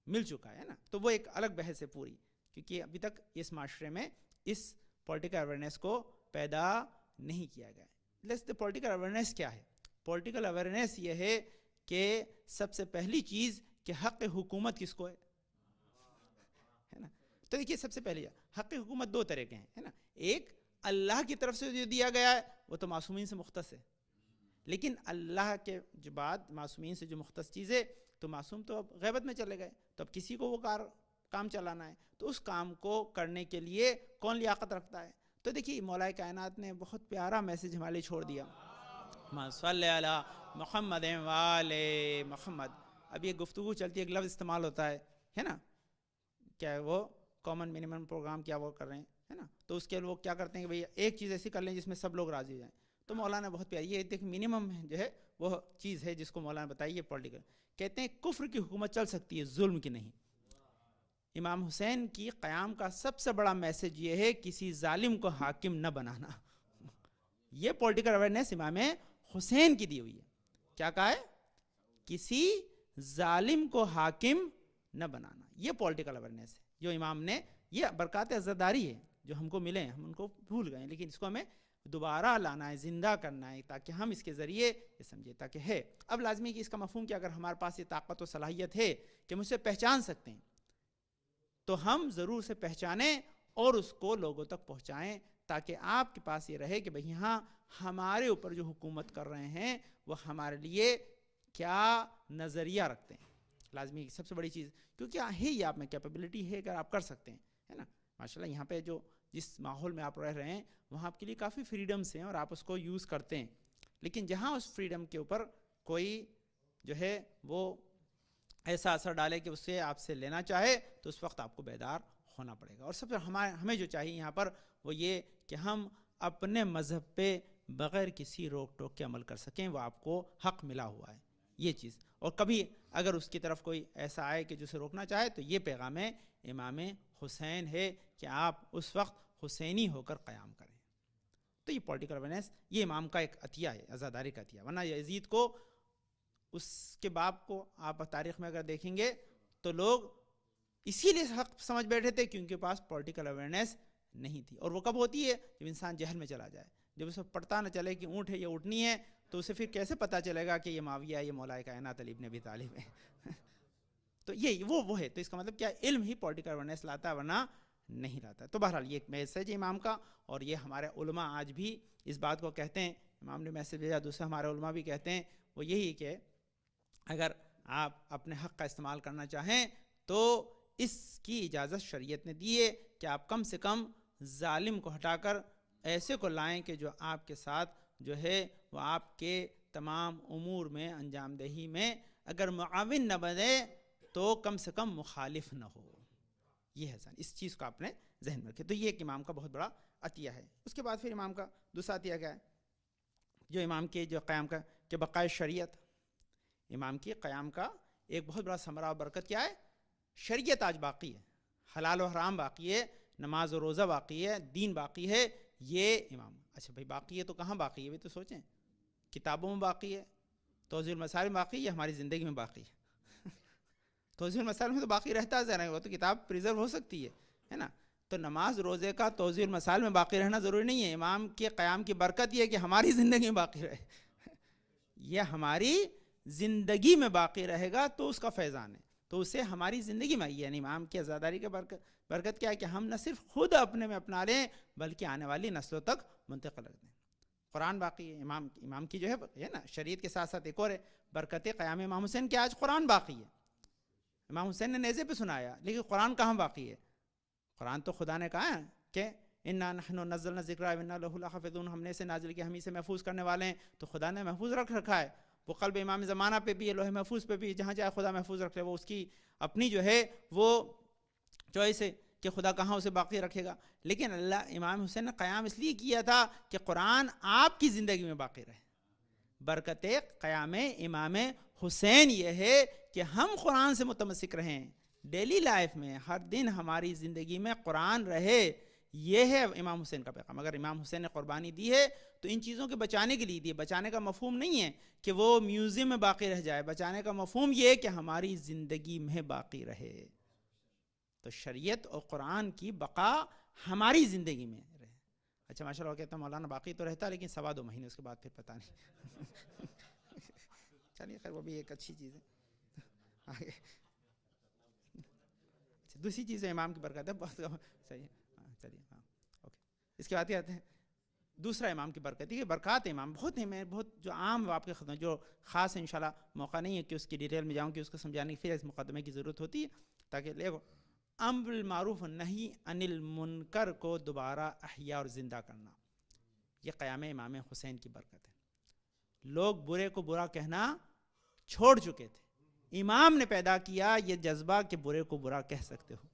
مل چکا ہے نا. تو وہ ایک الگ بحث ہے پوری، کیونکہ ابھی تک اس معاشرے میں اس پولیٹیکل اویئرنیس کو پیدا نہیں کیا گیا. لیٹس پولیٹیکل اویئرنیس کیا ہے؟ پولیٹیکل اویئرنیس یہ ہے کہ سب سے پہلی چیز کہ حق حکومت کس کو ہے نا. تو دیکھیے سب سے پہلے حق حکومت دو طرح کے ہیں، ہے نا. ایک اللہ کی طرف سے جو دیا گیا ہے وہ تو معصومین سے مختص ہے، لیکن اللہ کے جو بعد معصومین سے جو مختص چیزیں، تو معصوم تو اب غیبت میں چلے گئے، تو اب کسی کو وہ کام چلانا ہے، تو اس کام کو کرنے کے لیے کون لیاقت رکھتا ہے. تو دیکھیے مولا کائنات نے بہت پیارا میسج ہمارے لیے چھوڑ دیا، ما صلی علی محمد والے محمد. اب یہ گفتگو چلتی ہے، ایک لفظ استعمال ہوتا ہے نا، کیا وہ کامن منیمم پروگرام کیا وہ کر رہے ہیں ہے نا، تو اس کے لوگ کیا کرتے ہیں کہ بھئی ایک چیز ایسی کر لیں جس میں سب لوگ راضی ہو جائیں. تو مولانا بہت پیاری یہ دیکھ منیمم جو ہے وہ چیز ہے جس کو مولانا بتائیے پولیٹیکل. کہتے ہیں کفر کی حکومت چل سکتی ہے، ظلم کی نہیں. امام حسین کی قیام کا سب سے بڑا میسج یہ ہے کسی ظالم کو حاکم نہ بنانا. یہ پولیٹیکل اویئرنیس امام حسین کی دی ہوئی ہے. کیا کہا ہے؟ کسی ظالم کو حاکم نہ بنانا. یہ پولیٹیکل اویئرنیس ہے جو امام نے، یہ برکات عزاداری ہے جو ہم کو ملے ہیں، ہم ان کو بھول گئے ہیں، لیکن اس کو ہمیں دوبارہ لانا ہے، زندہ کرنا ہے، تاکہ ہم اس کے ذریعے یہ سمجھے تاکہ ہے. اب لازمی کہ اس کا مفہوم کہ اگر ہمارے پاس یہ طاقت و صلاحیت ہے کہ ہم اسے پہچان سکتے ہیں تو ہم ضرور سے پہچانیں اور اس کو لوگوں تک پہنچائیں، تاکہ آپ کے پاس یہ رہے کہ بھئی ہاں ہمارے اوپر جو حکومت کر رہے ہیں وہ ہمارے لیے کیا نظریہ رکھتے ہیں. لازمی کی سب سے بڑی چیز، کیونکہ ہے ہی آپ میں کیپیبلٹی ہے، اگر آپ کر سکتے ہیں ہے نا. ماشاءاللہ یہاں پہ جو جس ماحول میں آپ رہ رہے ہیں وہاں آپ کے لیے کافی فریڈمس ہیں اور آپ اس کو یوز کرتے ہیں، لیکن جہاں اس فریڈم کے اوپر کوئی جو ہے وہ ایسا اثر ڈالے کہ اسے آپ سے لینا چاہے تو اس وقت آپ کو بیدار ہونا پڑے گا. اور سب سے ہمیں جو چاہیے یہاں پر وہ یہ کہ ہم اپنے مذہب پہ بغیر کسی روک ٹوک کے عمل کر سکیں، وہ آپ کو حق ملا ہوا ہے یہ چیز. اور کبھی اگر اس کی طرف کوئی ایسا آئے کہ جسے روکنا چاہے تو یہ پیغام امام حسین ہے کہ آپ اس وقت حسینی ہو کر قیام کریں. تو یہ پولیٹیکل اویئرنیس یہ امام کا ایک عطیہ ہے، عزاداری کا عطیہ. ورنہ یزید کو اس کے باپ کو آپ تاریخ میں اگر دیکھیں گے تو لوگ اسی لیے حق سمجھ بیٹھے تھے کیونکہ پاس پولیٹیکل اویئرنیس نہیں تھی. اور وہ کب ہوتی ہے؟ جب انسان جہل میں چلا جائے، جب اسے پڑھتا نہ چلے کہ اونٹ ہے یا اونٹنی ہے تو اسے پھر کیسے پتہ چلے گا کہ یہ معاویہ ہے، یہ مولا کائنات علی بن ابی طالب ہے. تو یہ وہ ہے. تو اس کا مطلب کیا علم ہی پولیٹیکل اویئرنیس لاتا ہے ورنہ نہیں لاتا. تو بہرحال یہ ایک میسج ہے امام کا، اور یہ ہمارے علماء آج بھی اس بات کو کہتے ہیں. امام نے میسج بھیجا، دوسرے ہمارے علماء بھی کہتے ہیں وہ یہی کہ اگر آپ اپنے حق کا استعمال کرنا چاہیں تو اس کی اجازت شریعت نے دی ہے کہ آپ کم سے کم ظالم کو ہٹا کر ایسے کو لائیں کہ جو آپ کے ساتھ جو ہے وہ آپ کے تمام امور میں انجام دہی میں اگر معاون نہ بنے تو کم سے کم مخالف نہ ہو. یہ ہے اس چیز کو آپ نے ذہن میں رکھے. تو یہ ایک امام کا بہت بڑا عطیہ ہے. اس کے بعد پھر امام کا دوسرا عطیہ کیا ہے؟ جو امام کے جو قیام کا کہ بقائے شریعت. امام کی قیام کا ایک بہت بڑا ثمرہ اور برکت کیا ہے؟ شریعت آج باقی ہے، حلال و حرام باقی ہے، نماز و روزہ باقی ہے، دین باقی ہے. یہ امام اچھا بھائی باقی ہے تو کہاں باقی ہے؟ بھی تو سوچیں. کتابوں میں باقی ہے، توضیح المسائل میں باقی ہے، ہماری زندگی میں باقی ہے. توضیح المسائل میں تو باقی رہتا ہے، وہ تو کتاب پریزرو ہو سکتی ہے نا. تو نماز روزے کا توضیح المسائل میں باقی رہنا ضروری نہیں ہے. امام کے قیام کی برکت یہ ہے کہ ہماری زندگی میں باقی رہے. یہ ہماری زندگی میں باقی رہے گا تو اس کا فیضان ہے. تو اسے ہماری زندگی میں یعنی امام کی عزاداری کی برکت کیا ہے کہ ہم نہ صرف خود اپنے میں اپنا لیں بلکہ آنے والی نسلوں تک منتقل کر دیں. قرآن باقی ہے. امام کی جو ہے نا شریعت کے ساتھ ساتھ ایک اور ہے برکت قیام امام حسین کے. آج قرآن باقی ہے. امام حسین نے نیزے پہ سنایا لیکن قرآن کہاں باقی ہے؟ قرآن تو خدا نے کہا ہے کہ انا نحن نزلنا الذکر وانا لہ لحافظون، ہم نے اسے نازل کیا، ہم اسے محفوظ کرنے والے ہیں. تو خدا نے محفوظ رکھ رکھا ہے. وہ قلب امام زمانہ پہ بھی ہے، لوح محفوظ پہ بھی، جہاں جائے خدا محفوظ رکھ لے. وہ اس کی اپنی جو ہے وہ چوائس ہے کہ خدا کہاں اسے باقی رکھے گا. لیکن اللہ امام حسین نے قیام اس لیے کیا تھا کہ قرآن آپ کی زندگی میں باقی رہے. برکت قیام امام حسین یہ ہے کہ ہم قرآن سے متمسک رہیں، ڈیلی لائف میں ہر دن ہماری زندگی میں قرآن رہے. یہ ہے امام حسین کا پیغام. اگر امام حسین نے قربانی دی ہے تو ان چیزوں کے بچانے کے لیے دی. بچانے کا مفہوم نہیں ہے کہ وہ میوزیم میں باقی رہ جائے، بچانے کا مفہوم یہ ہے کہ ہماری زندگی میں باقی رہے. تو شریعت اور قرآن کی بقا ہماری زندگی میں رہے. اچھا ماشاء اللہ کہتا مولانا باقی تو رہتا لیکن 2.5 مہینے اس کے بعد پھر پتہ نہیں. چلیے خیر وہ بھی ایک اچھی چیز ہے. آگے دوسری چیز ہے امام کی برکت ہے بہت صحیح ہے. چلیے ہاں اوکے. اس کے بعد کیا آتے ہیں دوسرا امام کی برکت ہے. برکات امام بہت ہیں، میں بہت جو عام آپ کے خدمت جو خاص ہے انشاءاللہ موقع نہیں ہے کہ اس کی ڈیٹیل میں جاؤں کہ اس کو سمجھانے کی پھر اس مقدمے کی ضرورت ہوتی ہے تاکہ لے امر بالمعروف نہی عن المنکر کو دوبارہ احیا اور زندہ کرنا. یہ قیام امام حسین کی برکت ہے. لوگ برے کو برا کہنا چھوڑ چکے تھے. امام نے پیدا کیا یہ جذبہ کہ برے کو برا کہہ سکتے ہو.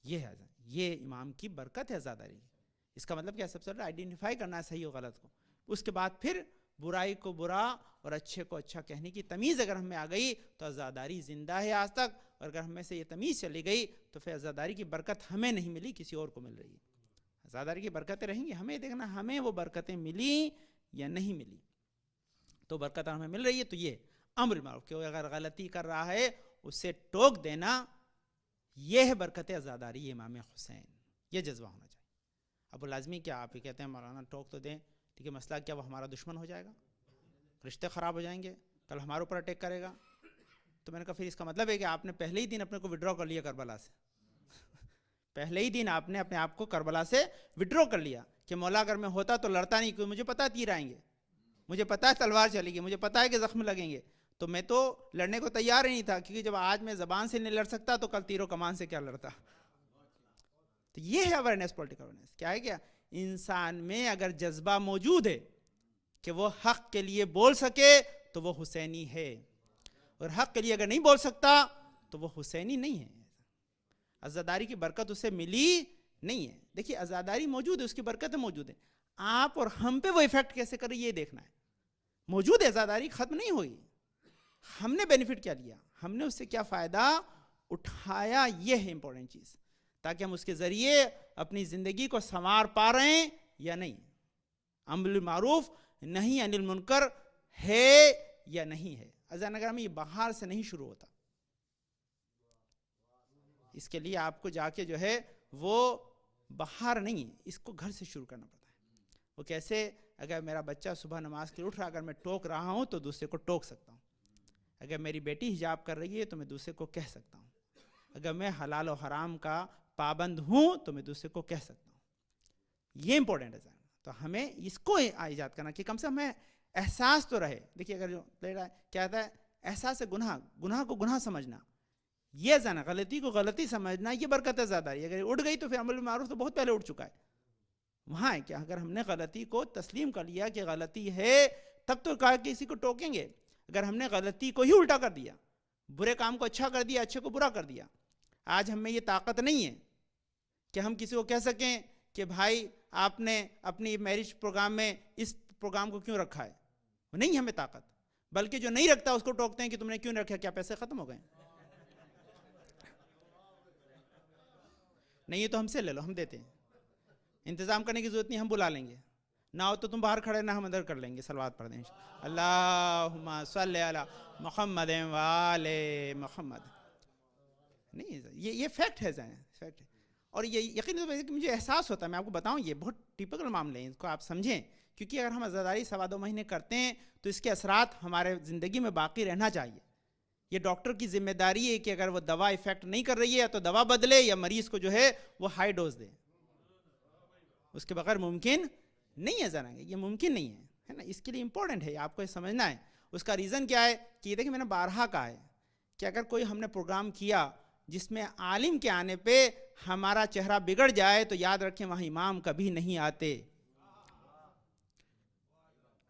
یہ امام کی برکت ہے عزاداری. اس کا مطلب کیا؟ سب سے پہلے آئیڈینٹیفائی کرنا ہے صحیح و غلط کو. اس کے بعد پھر برائی کو برا اور اچھے کو اچھا کہنے کی تمیز اگر ہم میں آ گئی تو عزاداری زندہ ہے آج تک. اور اگر ہم میں سے یہ تمیز چلی گئی تو پھر عزاداری کی برکت ہمیں نہیں ملی، کسی اور کو مل رہی ہے. عزاداری کی برکتیں رہیں گی، ہمیں دیکھنا ہمیں وہ برکتیں ملی یا نہیں ملی. تو برکت ہمیں مل رہی ہے تو یہ امر بالمعروف کہ اگر غلطی کر رہا ہے اسے ٹوک دینا، یہ ہے برکت عزاداری امام حسین. یہ جذبہ ہونا چاہیے. ابو لازمی کیا آپ ہی کہتے ہیں مولانا ٹوک تو دیں، ٹھیک ہے، مسئلہ کیا وہ ہمارا دشمن ہو جائے گا، رشتے خراب ہو جائیں گے، کل ہمارے اوپر اٹیک کرے گا. تو میں نے کہا پھر اس کا مطلب ہے کہ آپ نے پہلے ہی دن اپنے کو وڈرا کر لیا کربلا سے. پہلے ہی دن آپ نے اپنے آپ کو کربلا سے وڈرا کر لیا کہ مولا اگر میں ہوتا تو لڑتا نہیں، کیونکہ مجھے پتا تیر آئیں گے، مجھے پتا ہے تلوار چلے گی، مجھے پتا ہے کہ زخم لگیں گے، تو میں تو لڑنے کو تیار ہی نہیں تھا. کیونکہ جب آج میں زبان سے نہیں لڑ سکتا تو کل تیر و کمان سے کیا لڑتا. تو یہ ہے اویئرنیس، پولیٹیکل اویئرنیس. کیا ہے؟ کیا انسان میں اگر جذبہ موجود ہے کہ وہ حق کے لیے بول سکے تو وہ حسینی ہے، اور حق کے لیے اگر نہیں بول سکتا تو وہ حسینی نہیں ہے. عزاداری کی برکت اسے ملی نہیں ہے. دیکھیے عزاداری موجود ہے، اس کی برکت موجود ہے. آپ اور ہم پہ وہ ایفیکٹ کیسے کرے یہ دیکھنا ہے. موجود ہے، عزاداری ختم نہیں ہوئی. ہم نے بینیفٹ کیا لیا، ہم نے اس سے کیا فائدہ اٹھایا، یہ ہے امپورٹنٹ چیز، تاکہ ہم اس کے ذریعے اپنی زندگی کو سنوار پا رہے ہیں یا نہیں. امر بالمعروف نہی عن المنکر ہے یا نہیں ہے. عزیزان اگر ہمیں یہ باہر سے نہیں شروع ہوتا، اس کے لیے آپ کو جا کے جو ہے وہ باہر نہیں، اس کو گھر سے شروع کرنا پڑتا ہے. وہ کیسے؟ اگر میرا بچہ صبح نماز کے لیے اٹھ رہا، اگر میں ٹوک رہا ہوں تو دوسرے کو ٹوک سکتا ہوں. اگر میری بیٹی حجاب کر رہی ہے تو میں دوسرے کو کہہ سکتا ہوں. اگر میں حلال و حرام کا پابند ہوں تو میں دوسرے کو کہہ سکتا ہوں. یہ امپورٹنٹ ہے. تو ہمیں اس کو ایجاد کرنا کہ کم سے کم ہمیں احساس تو رہے. دیکھیے اگر جو کیا ہے احساس گناہ، گناہ کو گناہ سمجھنا، یہ زنا غلطی کو غلطی سمجھنا، یہ برکت ہے زیادہ. اگر اٹھ گئی تو پھر امر بالمعروف تو بہت پہلے اٹھ چکا ہے. وہاں ہے کہ اگر ہم نے غلطی کو تسلیم کر لیا کہ غلطی ہے، تب تو کہا کہ کسی کو ٹوکیں گے. اگر ہم نے غلطی کو ہی الٹا کر دیا، برے کام کو اچھا کر دیا، اچھے کو برا کر دیا، آج ہم میں یہ طاقت نہیں ہے کہ ہم کسی کو کہہ سکیں کہ بھائی آپ نے اپنی میرج پروگرام میں اس پروگرام کو کیوں رکھا ہے. نہیں ہمیں طاقت، بلکہ جو نہیں رکھتا اس کو ٹوکتے ہیں کہ تم نے کیوں رکھا، کیا پیسے ختم ہو گئے؟ نہیں تو ہم سے لے لو، ہم دیتے ہیں. انتظام کرنے کی ضرورت نہیں، ہم بلا لیں گے. نہ ہو تو تم باہر کھڑے، نہ ہم اندر کر لیں گے. صلوات پڑھ دیں. اللہم صلی علی محمد و آل محمد. نہیں یہ فیکٹ ہے، فیکٹ ہے. اور یہ یقیناً مجھے احساس ہوتا ہے، میں آپ کو بتاؤں یہ بہت ٹیپیکل معاملے ہیں، اس کو آپ سمجھیں. کیونکہ اگر ہم عزاداری 2.25 مہینے کرتے ہیں تو اس کے اثرات ہمارے زندگی میں باقی رہنا چاہیے. یہ ڈاکٹر کی ذمہ داری ہے کہ اگر وہ دوا ایفیکٹ نہیں کر رہی ہے تو دوا بدلے یا مریض کو جو ہے وہ ہائی ڈوز دے. اس کے بغیر ممکن نہیں ہے ذرا، یہ ممکن نہیں ہے نا. اس کے لیے امپورٹنٹ ہے، آپ کو یہ سمجھنا ہے. اس کا ریزن کیا ہے کہ یہ دیکھیں میں نے بارہا کہا ہے کہ اگر کوئی ہم نے پروگرام کیا جس میں عالم کے آنے پہ ہمارا چہرہ بگڑ جائے تو یاد رکھیں وہاں امام کبھی نہیں آتے.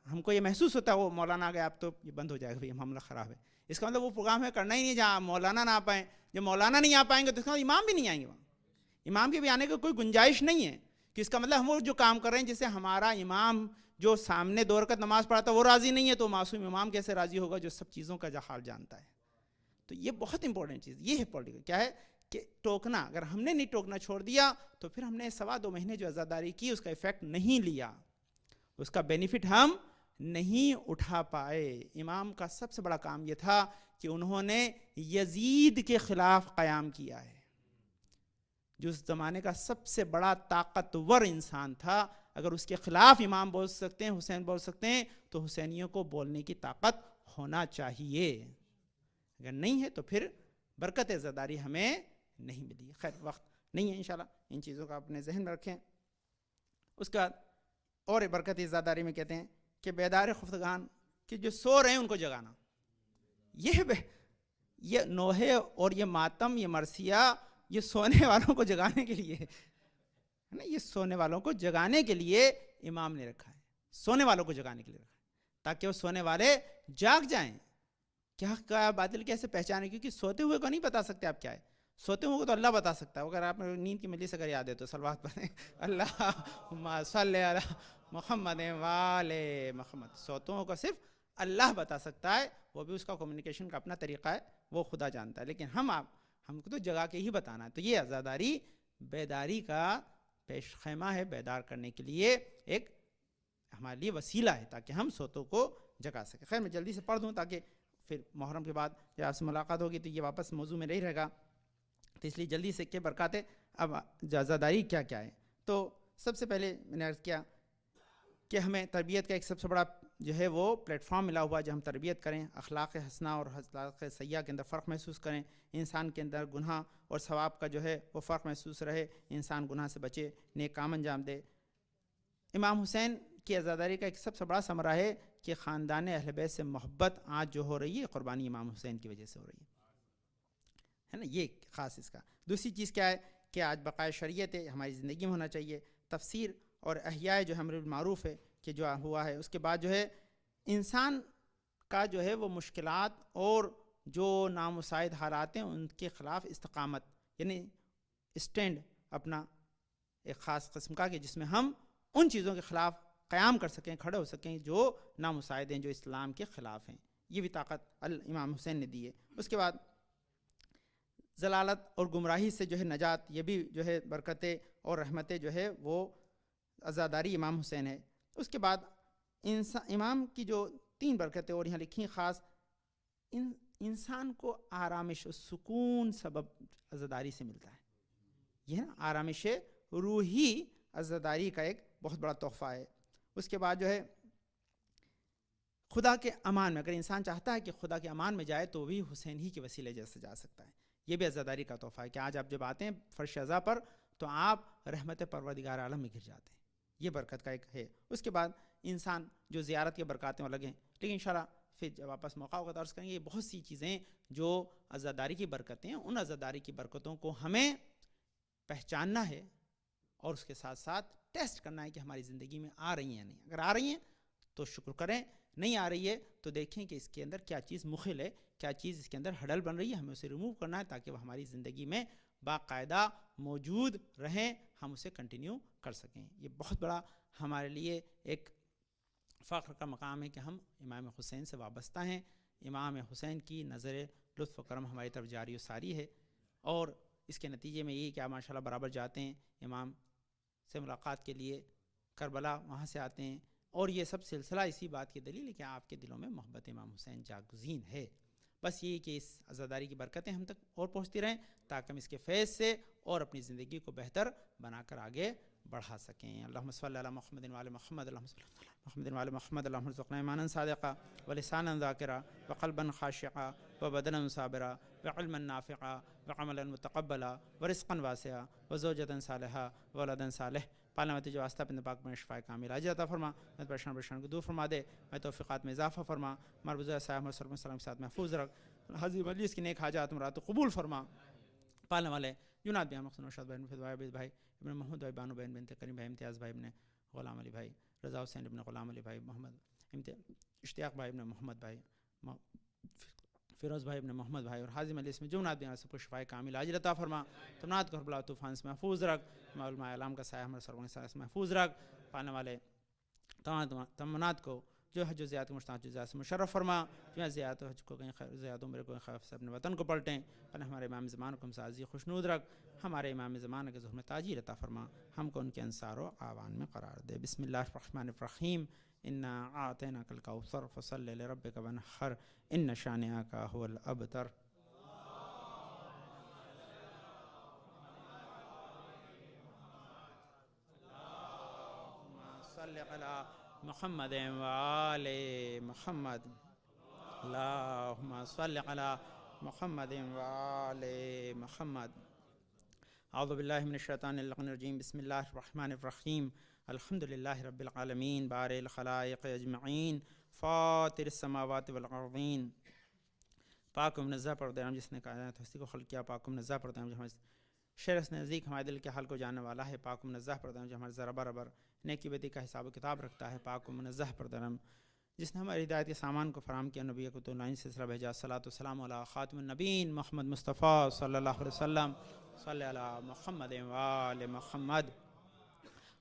ہم کو یہ محسوس ہوتا ہے وہ مولانا آ گئے آپ تو یہ بند ہو جائے گا، یہ معاملہ خراب ہے. اس کا مطلب وہ پروگرام ہے کرنا ہی نہیں جہاں مولانا نہ آ پائیں. جب مولانا نہیں آ پائیں گے تو اس کا مطلب امام بھی نہیں آئیں گے. وہاں امام کے بھی آنے کی کوئی گنجائش نہیں ہے کہ اس کا مطلب ہم وہ جو کام کر رہے ہیں جس سے ہمارا امام جو سامنے 2 رکعت نماز پڑھاتا ہے وہ راضی نہیں ہے تو معصوم امام کیسے راضی ہوگا جو سب چیزوں کا حال جانتا ہے. تو یہ بہت امپورٹنٹ چیز یہ ہے پولیٹیکل. کیا ہے کہ ٹوکنا، اگر ہم نے نہیں ٹوکنا چھوڑ دیا تو پھر ہم نے 2.25 مہینے جو عزاداری کی اس کا ایفیکٹ نہیں لیا، اس کا بینیفٹ ہم نہیں اٹھا پائے. امام کا سب سے بڑا کام یہ تھا کہ انہوں نے یزید کے خلاف قیام کیا ہے، جو اس زمانے کا سب سے بڑا طاقتور انسان تھا. اگر اس کے خلاف امام بول سکتے ہیں، حسین بول سکتے ہیں، تو حسینیوں کو بولنے کی طاقت ہونا چاہیے. اگر نہیں ہے تو پھر برکت عزاداری ہمیں نہیں ملی. خیر وقت نہیں ہے، انشاءاللہ ان چیزوں کا اپنے ذہن میں رکھیں. اس کا اور برکت عزاداری میں کہتے ہیں کہ بیدار خفتگان کہ جو سو رہے ہیں ان کو جگانا. یہ نوحے اور یہ ماتم، یہ مرثیہ، یہ سونے والوں کو جگانے کے لیے ہے نا. یہ سونے والوں کو جگانے کے لیے امام نے رکھا ہے. سونے والوں کو جگانے کے لیے رکھا ہے تاکہ وہ سونے والے جاگ جائیں. کیا حق کا باطل کیسے پہچانے؟ کیونکہ سوتے ہوئے کو نہیں بتا سکتے آپ کیا ہے. سوتے ہوئے کو تو اللہ بتا سکتا ہے. اگر آپ نیند کی مجلس اگر یاد ہے تو صلوات پڑھیں اللہم صلی علی محمد وآل محمد. سوتوں کو صرف اللہ بتا سکتا ہے, وہ بھی اس کا کمیونیکیشن کا اپنا طریقہ ہے, وہ خدا جانتا ہے. لیکن ہم کو تو جگا کے ہی بتانا ہے. تو یہ عزاداری بیداری کا پیش خیمہ ہے, بیدار کرنے کے لیے ایک ہمارے لیے وسیلہ ہے تاکہ ہم سوتوں کو جگا سکیں. خیر میں جلدی سے پڑھ دوں تاکہ پھر محرم کے بعد جب آپ سے ملاقات ہوگی تو یہ واپس موضوع میں نہیں رہے گا, تو اس لیے جلدی سے کہ برکات. اب عزاداری کیا کیا ہے؟ تو سب سے پہلے میں نے عرض کیا کہ ہمیں تربیت کا ایک سب سے بڑا جو ہے وہ پلیٹ فارم ملا ہوا ہے, جو ہم تربیت کریں, اخلاق حسنہ اور اخلاق سیئہ کے اندر فرق محسوس کریں, انسان کے اندر گناہ اور ثواب کا جو ہے وہ فرق محسوس رہے, انسان گناہ سے بچے, نیک کام انجام دے. امام حسین کی عزاداری کا ایک سب سے بڑا ثمرہ ہے کہ خاندان اہل بیت سے محبت آج جو ہو رہی ہے قربانی امام حسین کی وجہ سے ہو رہی ہے نا, یہ خاص اس کا. دوسری چیز کیا ہے کہ آج بقائے شریعت ہے ہماری زندگی میں ہونا چاہیے. تفسیر اور احیاء جو امر بالمعروف ہے کہ جو ہوا ہے, اس کے بعد جو ہے انسان کا جو ہے وہ مشکلات اور جو نامساعد حالات ہیں ان کے خلاف استقامت, یعنی اسٹینڈ اپنا ایک خاص قسم کا, کہ جس میں ہم ان چیزوں کے خلاف قیام کر سکیں, کھڑے ہو سکیں جو نامساعد ہیں, جو اسلام کے خلاف ہیں. یہ بھی طاقت امام حسین نے دی ہے. اس کے بعد ضلالت اور گمراہی سے جو ہے نجات, یہ بھی جو ہے برکتیں اور رحمتیں جو ہے وہ عزاداری امام حسین ہے. اس کے بعد امام کی جو 3 برکتیں اور یہاں لکھی خاص, انسان کو آرامش و سکون سبب عزاداری سے ملتا ہے. یہ ہے نا آرامش روحی عزاداری کا ایک بہت بڑا تحفہ ہے. اس کے بعد جو ہے خدا کے امان میں, اگر انسان چاہتا ہے کہ خدا کے امان میں جائے تو بھی حسین ہی کے وسیلے جیسے جا سکتا ہے. یہ بھی عزاداری کا تحفہ ہے کہ آج آپ جب آتے ہیں فرش عزا پر تو آپ رحمت پروردگار عالم میں گر جاتے ہیں. یہ برکت کا ایک ہے. اس کے بعد انسان جو زیارت کے برکاتیں الگ ہیں, لیکن انشاءاللہ پھر جب واپس موقع ہوگا درس کریں گے. یہ بہت سی چیزیں جو عزاداری کی برکتیں ہیں, ان عزاداری کی برکتوں کو ہمیں پہچاننا ہے اور اس کے ساتھ ساتھ ٹیسٹ کرنا ہے کہ ہماری زندگی میں آ رہی ہیں یا نہیں. اگر آ رہی ہیں تو شکر کریں, نہیں آ رہی ہے تو دیکھیں کہ اس کے اندر کیا چیز مخل ہے, کیا چیز اس کے اندر ہڈل بن رہی ہے, ہمیں اسے ریموو کرنا ہے تاکہ وہ ہماری زندگی میں باقاعدہ موجود رہیں, ہم اسے کنٹینیو کر سکیں. یہ بہت بڑا ہمارے لیے ایک فخر کا مقام ہے کہ ہم امام حسین سے وابستہ ہیں. امام حسین کی نظر لطف و کرم ہماری طرف جاری و ساری ہے, اور اس کے نتیجے میں یہ کہ آپ ماشاءاللہ برابر جاتے ہیں امام سے ملاقات کے لیے, کربلا وہاں سے آتے ہیں, اور یہ سب سلسلہ اسی بات کی دلیل ہے کہ آپ کے دلوں میں محبت امام حسین جاگزین ہے. بس یہ کہ اس عزاداری کی برکتیں ہم تک اور پہنچتی رہیں تاکہ ہم اس کے فیض سے اور اپنی زندگی کو بہتر بنا کر آگے بڑھا سکیں. اللہم صلی علی محمد وعلی محمد, اللہم صلی علی محمد وعلی محمد, اللہم ارزقنا ایمانا صادقا ولسانا ذاکرا وقلبا خاشعا وبدنا صابرا وعلما نافعا وعملا متقبلا ورزقا واسعا وزوجتا صالحا وولدا صالح. پالنا مت جو واسطہ اپنے پاک میں شفا کامل عاجل عطا فرما, میں پریشان کو دور فرما دے, میں توفیقات میں اضافہ فرما, مربوطہ صاحب اور سلم السلام کے ساتھ محفوظ رکھ, حاضر مجلس کی نیک حاجات مراد قبول فرما. پالنے والے جناب بھی مخصوص نوشاد بھائی, فضل بھائی, عبید بھائی, ابن محمود بھائی, بانو بہن بنت کریم بھائی, امتیاز بھائی, ابن غلام علی بھائی, رضا حسین ابن غلام علی بھائی, محمد اشتیاق بھائی, ابن محمد بھائی, فیروز بھائی, ابن محمد بھائی, اور حاضر مجلس میں جو نات بھی سب کو شفا کامل عاجل عطا فرما. تمنات کو کربلا طوفان سے محفوظ رکھ, علماء اعلام کا سایہ ہمارے سروں سے محفوظ رکھ. پانے والے تمنات کو جو حج و زیارت کے مشتاق جزا سے مشرف فرما, جو زیارت و حج کو کہیں خیر زیارت عمر کو خیر سے اپنے وطن کو پلٹیں. اور ہمارے امام زمان کو ہم سے عزیز خوشنود رکھ, ہمارے امام زمان کے ظہر میں تاجیر عطا فرما, ہم کو ان کے انصار و آوان میں قرار دے. بسم اللہ الرحمن الرحیم, انا اعطیناک الکوثر فصلی لربک وانحر ان شانئک هو الابتر. صلی علی محمد وآل محمد, اللہم صلی علی محمد وآل محمد. اعوذ باللہ من الشیطان اللعین الرجیم, بسم اللہ الرحمن الرحیم, الحمد للہ رب العالمین, بارئ الخلائق اجمعین, فاطر السماوات والارضین. پاک و منزہ پروردگار جس نے کائنات ہستی کو خلق کیا, پاک و منزہ پروردگار جو ہمارے شرس نزدیک ہمارے دل کے حال کو جاننے والا ہے, پاک و منزہ پروردگار جو ہمارے ذرہ برابر نیکی بدی کا حساب و کتاب رکھتا ہے، پاک و منزہ پردرم، جس نے ہماری ہدایت کے سامان کو فراہم کیا، نبی کو تو لائن سلسلہ بھیجا، الصلاۃ والسلام علی خاتم النبیین محمد مصطفیٰ صلی اللہ علیہ وسلم، صلی علی محمد وآل محمد،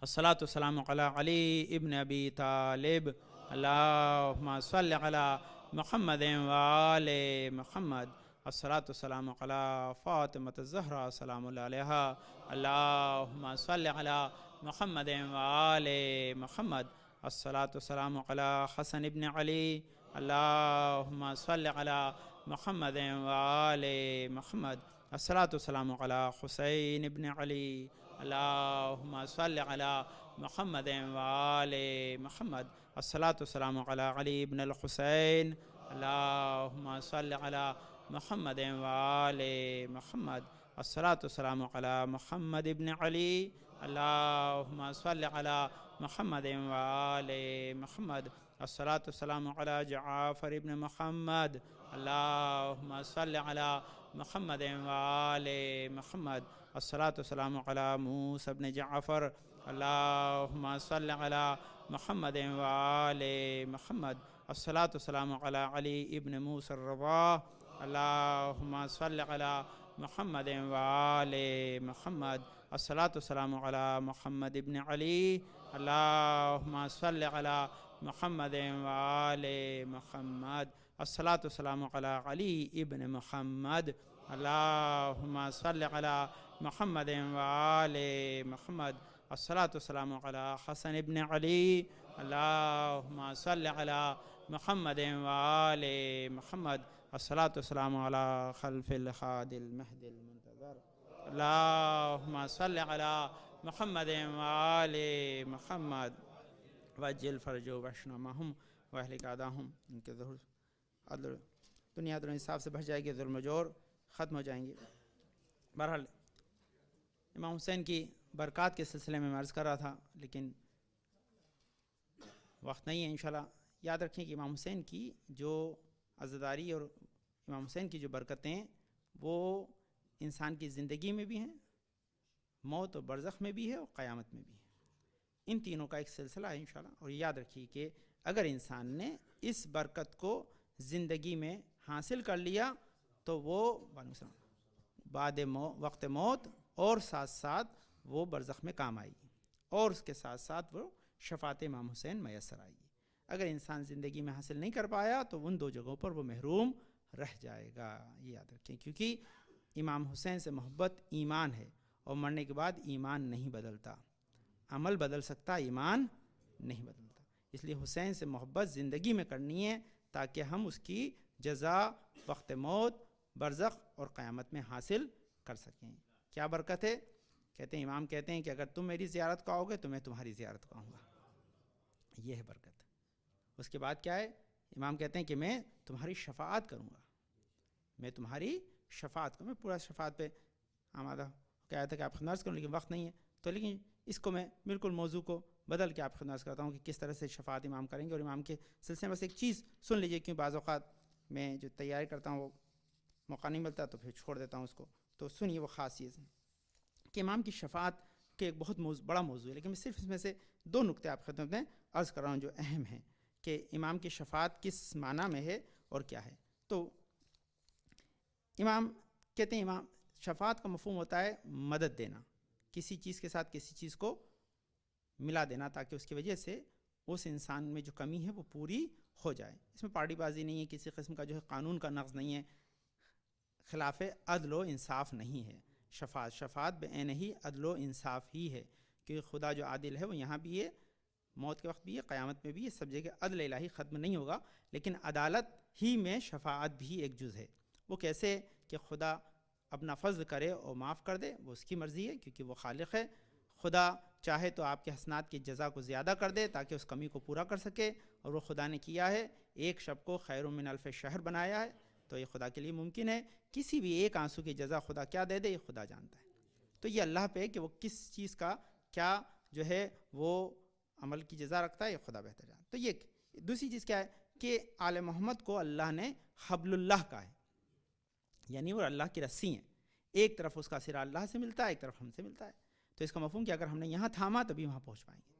الصلاۃ والسلام علی علی ابن ابی طالب، اللہم صلی علی محمد وآل محمد، الصلاۃ والسلام علی فاطمۃ الزہرا سلام اللہ علیہا، اللہم صلی علی محمد وآل محمد، الصلاۃ والسلام علی حسن ابن علی، اللہم صلی علی محمد وآل محمد، الصلاۃ والسلام علی حسین ابن علی، اللہم صلی علی محمد وآل محمد، الصلاۃ والسلام علی علی ابن الحسین، اللہم صلی علی محمد وآل محمد، الصلاۃ والسلام علی محمد ابن علی، اللہم صلی علی محمد وآل محمد، الصلاۃ والسلام علی جعفر ابن محمد، اللہم صلی علی محمد وآل محمد، الصلاۃ والسلام علی موسیٰ ابن جعفر، اللہم صلی علی محمد وآل محمد، الصلاۃ والسلام علی علی ابن موسیٰ الرضا، اللہم صلی علی محمد وآل محمد، الصلاۃ والسلام علی محمد ابن علی، اللہم صلی علی محمد وآل محمد، الصلاۃ والسلام علی علی ابن محمد، اللہم صلی علی محمد وآل محمد، الصلاۃ والسلام علی حسن ابن علی، اللہم صلی علی محمد وآل محمد، الصلاۃ والسلام علی خلف الہادی المہدی المنتظر، اللہم صلی علی محمد وآل محمد، وعجل فرجو واشنا ماہم واہلک اعداہم، ان کے ظہور عدل دنیا عدل و انصاف سے بھر جائے گی، ظلم و جور ختم ہو جائیں گے۔ بہرحال امام حسین کی برکات کے سلسلے میں عرض کر رہا تھا، لیکن وقت نہیں ہے۔ انشاءاللہ یاد رکھیں کہ امام حسین کی جو عزاداری اور امام حسین کی جو برکتیں وہ انسان کی زندگی میں بھی ہیں، موت و برزخ میں بھی ہے، اور قیامت میں بھی ہے۔ ان تینوں کا ایک سلسلہ ہے انشاءاللہ۔ اور یاد رکھیے کہ اگر انسان نے اس برکت کو زندگی میں حاصل کر لیا تو وہ بعد وقت موت اور ساتھ ساتھ وہ برزخ میں کام آئے گی، اور اس کے ساتھ ساتھ وہ شفاعت امام حسین میسر آئے گی۔ اگر انسان زندگی میں حاصل نہیں کر پایا تو ان دو جگہوں پر وہ محروم رہ جائے گا، یہ یاد رکھیں، کیونکہ امام حسین سے محبت ایمان ہے، اور مرنے کے بعد ایمان نہیں بدلتا۔ عمل بدل سکتا، ایمان نہیں بدلتا۔ اس لیے حسین سے محبت زندگی میں کرنی ہے تاکہ ہم اس کی جزا وقت موت، برزخ اور قیامت میں حاصل کر سکیں۔ کیا برکت ہے؟ کہتے ہیں امام کہتے ہیں کہ اگر تم میری زیارت کو آؤ گے تو میں تمہاری زیارت کو آؤں گا، یہ ہے برکت۔ اس کے بعد کیا ہے؟ امام کہتے ہیں کہ میں تمہاری شفاعت کروں گا، میں تمہاری شفاعت کروں، میں پورا شفاعت پہ آمادہ کہا تھا کہ آپ خدمت کروں، لیکن وقت نہیں ہے تو لیکن اس کو میں بالکل موضوع کو بدل کے آپ خدمت کرتا ہوں کہ کس طرح سے شفاعت امام کریں گے۔ اور امام کے سلسلے میں بس ایک چیز سن لیجئے، کیوں بعض اوقات میں جو تیاری کرتا ہوں وہ موقع نہیں ملتا تو پھر چھوڑ دیتا ہوں اس کو، تو سنیے وہ خاص چیز ہے کہ امام کی شفاعت کے ایک بہت بڑا موضوع ہے، لیکن میں صرف اس میں سے دو نکتے آپ خدمت میں عرض کر رہا ہوں جو اہم ہیں کہ امام کی شفاعت کس معنی میں ہے اور کیا ہے۔ تو امام کہتے ہیں امام شفاعت کا مفہوم ہوتا ہے مدد دینا، کسی چیز کے ساتھ کسی چیز کو ملا دینا تاکہ اس کی وجہ سے اس انسان میں جو کمی ہے وہ پوری ہو جائے۔ اس میں پارٹی بازی نہیں ہے، کسی قسم کا جو ہے قانون کا نقض نہیں ہے، خلاف عدل و انصاف نہیں ہے۔ شفاعت بعین ہی عدل و انصاف ہی ہے، کیونکہ خدا جو عادل ہے وہ یہاں بھی ہے، موت کے وقت بھی ہے، قیامت میں بھی ہے، سب جگہ عدل الہی ختم نہیں ہوگا، لیکن عدالت ہی میں شفاعت بھی ایک جز ہے۔ وہ کیسے؟ کہ خدا اپنا فضل کرے اور معاف کر دے، وہ اس کی مرضی ہے کیونکہ وہ خالق ہے۔ خدا چاہے تو آپ کے حسنات کی جزا کو زیادہ کر دے تاکہ اس کمی کو پورا کر سکے، اور وہ خدا نے کیا ہے، ایک شب کو خیر من الف شہر بنایا ہے، تو یہ خدا کے لیے ممکن ہے۔ کسی بھی ایک آنسو کی جزا خدا کیا دے دے یہ خدا جانتا ہے۔ تو یہ اللہ پہ کہ وہ کس چیز کا کیا جو ہے وہ عمل کی جزا رکھتا ہے، یہ خدا بہتر جانتا ہے۔ تو یہ دوسری چیز کیا ہے کہ آل محمد کو اللہ نے حبل اللہ کا ہے، یعنی وہ اللہ کی رسی ہیں، ایک طرف اس کا سرا اللہ سے ملتا ہے، ایک طرف ہم سے ملتا ہے۔ تو اس کا مفہوم کہ اگر ہم نے یہاں تھاما تبھی وہاں پہنچ پائیں گے،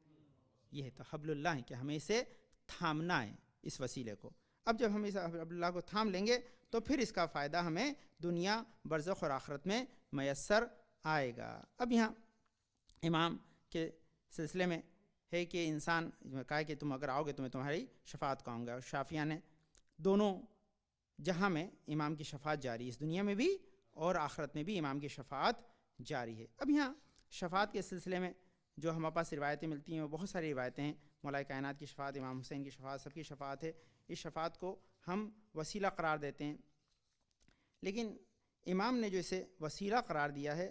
یہ ہے تو حبل اللہ ہے کہ ہمیں اسے تھامنا ہے اس وسیلے کو. اب جب ہم اس حبل اللہ کو تھام لیں گے تو پھر اس کا فائدہ ہمیں دنیا برزخ اور آخرت میں میسر آئے گا. اب یہاں امام کے سلسلے میں ہے کہ انسان کہا کہ تم اگر آؤ گے تو میں تمہاری شفاعت کراؤں گا. اور شافعیہ نے دونوں جہاں میں امام کی شفاعت جاری ہے, اس دنیا میں بھی اور آخرت میں بھی امام کی شفاعت جاری ہے. اب یہاں شفاعت کے سلسلے میں جو ہمارے پاس روایتیں ملتی ہیں وہ بہت ساری روایتیں ہیں. مولا کائنات کی شفاعت, امام حسین کی شفاعت, سب کی شفاعت ہے. اس شفاعت کو ہم وسیلہ قرار دیتے ہیں, لیکن امام نے جو اسے وسیلہ قرار دیا ہے,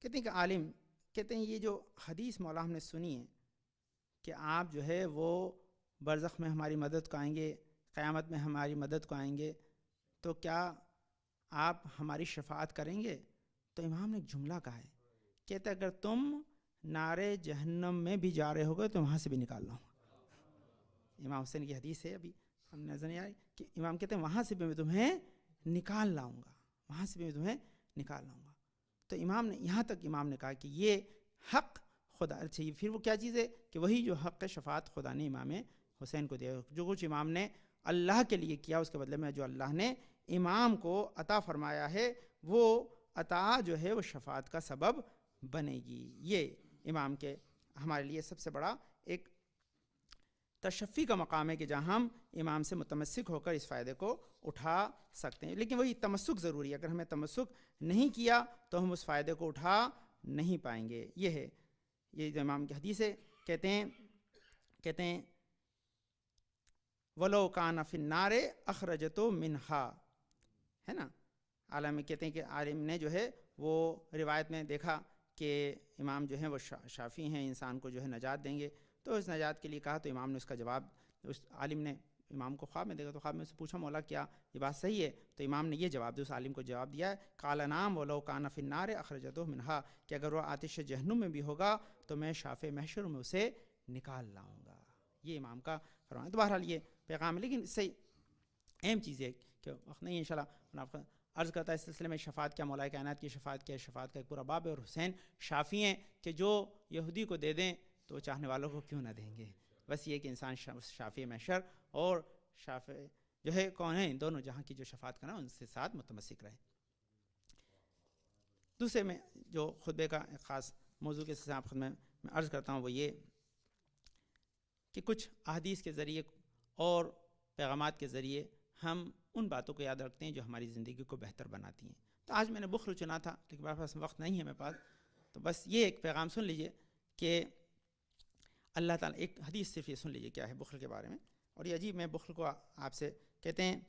کہتے ہیں کہ عالم کہتے ہیں یہ جو حدیث مولا ہم نے سنی ہے کہ آپ جو ہے وہ برزخ میں ہماری مدد کو آئیں گے, قیامت میں ہماری مدد کو آئیں گے, تو کیا آپ ہماری شفاعت کریں گے؟ تو امام نے ایک جملہ کہا ہے, کہتے اگر تم نارے جہنم میں بھی جا رہے ہوگے تو وہاں سے بھی نکال لاؤں گا. امام حسین کی حدیث ہے, ابھی ہم نے نظر نہیں آئی کہ امام کہتے ہیں وہاں سے بھی میں تمہیں نکال لاؤں گا, وہاں سے بھی میں تمہیں نکال لاؤں گا. تو امام نے یہاں تک امام نے کہا کہ یہ حق خدا چاہیے. پھر وہ کیا چیز ہے کہ وہی جو حق شفاعت خدا نے امام حسین کو دیا, جو کچھ امام نے اللہ کے لیے کیا اس کے بدلے میں جو اللہ نے امام کو عطا فرمایا ہے وہ عطا جو ہے وہ شفاعت کا سبب بنے گی. یہ امام کے ہمارے لیے سب سے بڑا ایک تشفی کا مقام ہے کہ جہاں ہم امام سے متمسک ہو کر اس فائدے کو اٹھا سکتے ہیں. لیکن وہی تمسک ضروری ہے, اگر ہمیں تمسک نہیں کیا تو ہم اس فائدے کو اٹھا نہیں پائیں گے. یہ ہے یہ جو امام کی حدیث ہے, کہتے ہیں وَلَوْ كَانَ فِي النَّارِ أَخْرَجَتُ مِنْهَا, ہے نا. عالم کہتے ہیں کہ عالم نے جو ہے وہ روایت میں دیکھا کہ امام جو ہیں وہ شافی ہیں, انسان کو جو ہے نجات دیں گے, تو اس نجات کے لیے کہا تو امام نے اس کا جواب, اس عالم نے امام کو خواب میں دیکھا تو خواب میں اس سے پوچھا مولا کیا یہ بات صحیح ہے؟ تو امام نے یہ جواب دیا, اس عالم کو جواب دیا ہے قال نعم ولو کان فی النار اخرجتہ منہا, کہ اگر وہ آتش جہنم میں بھی ہوگا تو میں شافع محشر میں اسے نکال لاؤں گا. یہ امام کا فرمان. تو بہرحال یہ پیغام ہے, لیکن صحیح اہم چیز ہے کہ وقت نہیں انشاءاللہ آپ عرض کرتا ہے اس سلسلے میں شفاعت کیا, مولا کائنات کی شفاعت کیا, شفاعت کا ایک پورا باب ہے. اور حسین شافی ہیں کہ جو یہودی کو دے دیں تو چاہنے والوں کو کیوں نہ دیں گے. بس یہ کہ انسان شافی محشر اور شافع جو ہے کون ہے, ان دونوں جہاں کی جو شفاعت کرنا ان سے ساتھ متمسک رہے. دوسرے میں جو خطبے کا ایک خاص موضوع کے ساتھ میں عرض کرتا ہوں وہ یہ کہ کچھ احادیث کے ذریعے اور پیغامات کے ذریعے ہم ان باتوں کو یاد رکھتے ہیں جو ہماری زندگی کو بہتر بناتی ہیں. تو آج میں نے بخل چنا تھا لیکن میرے پاس وقت نہیں ہے میرے پاس, تو بس یہ ایک پیغام سن لیجئے کہ اللہ تعالیٰ, ایک حدیث صرف یہ سن لیجئے کیا ہے بخل کے بارے میں. اور یہ عجیب, میں بخل کو آپ سے کہتے ہیں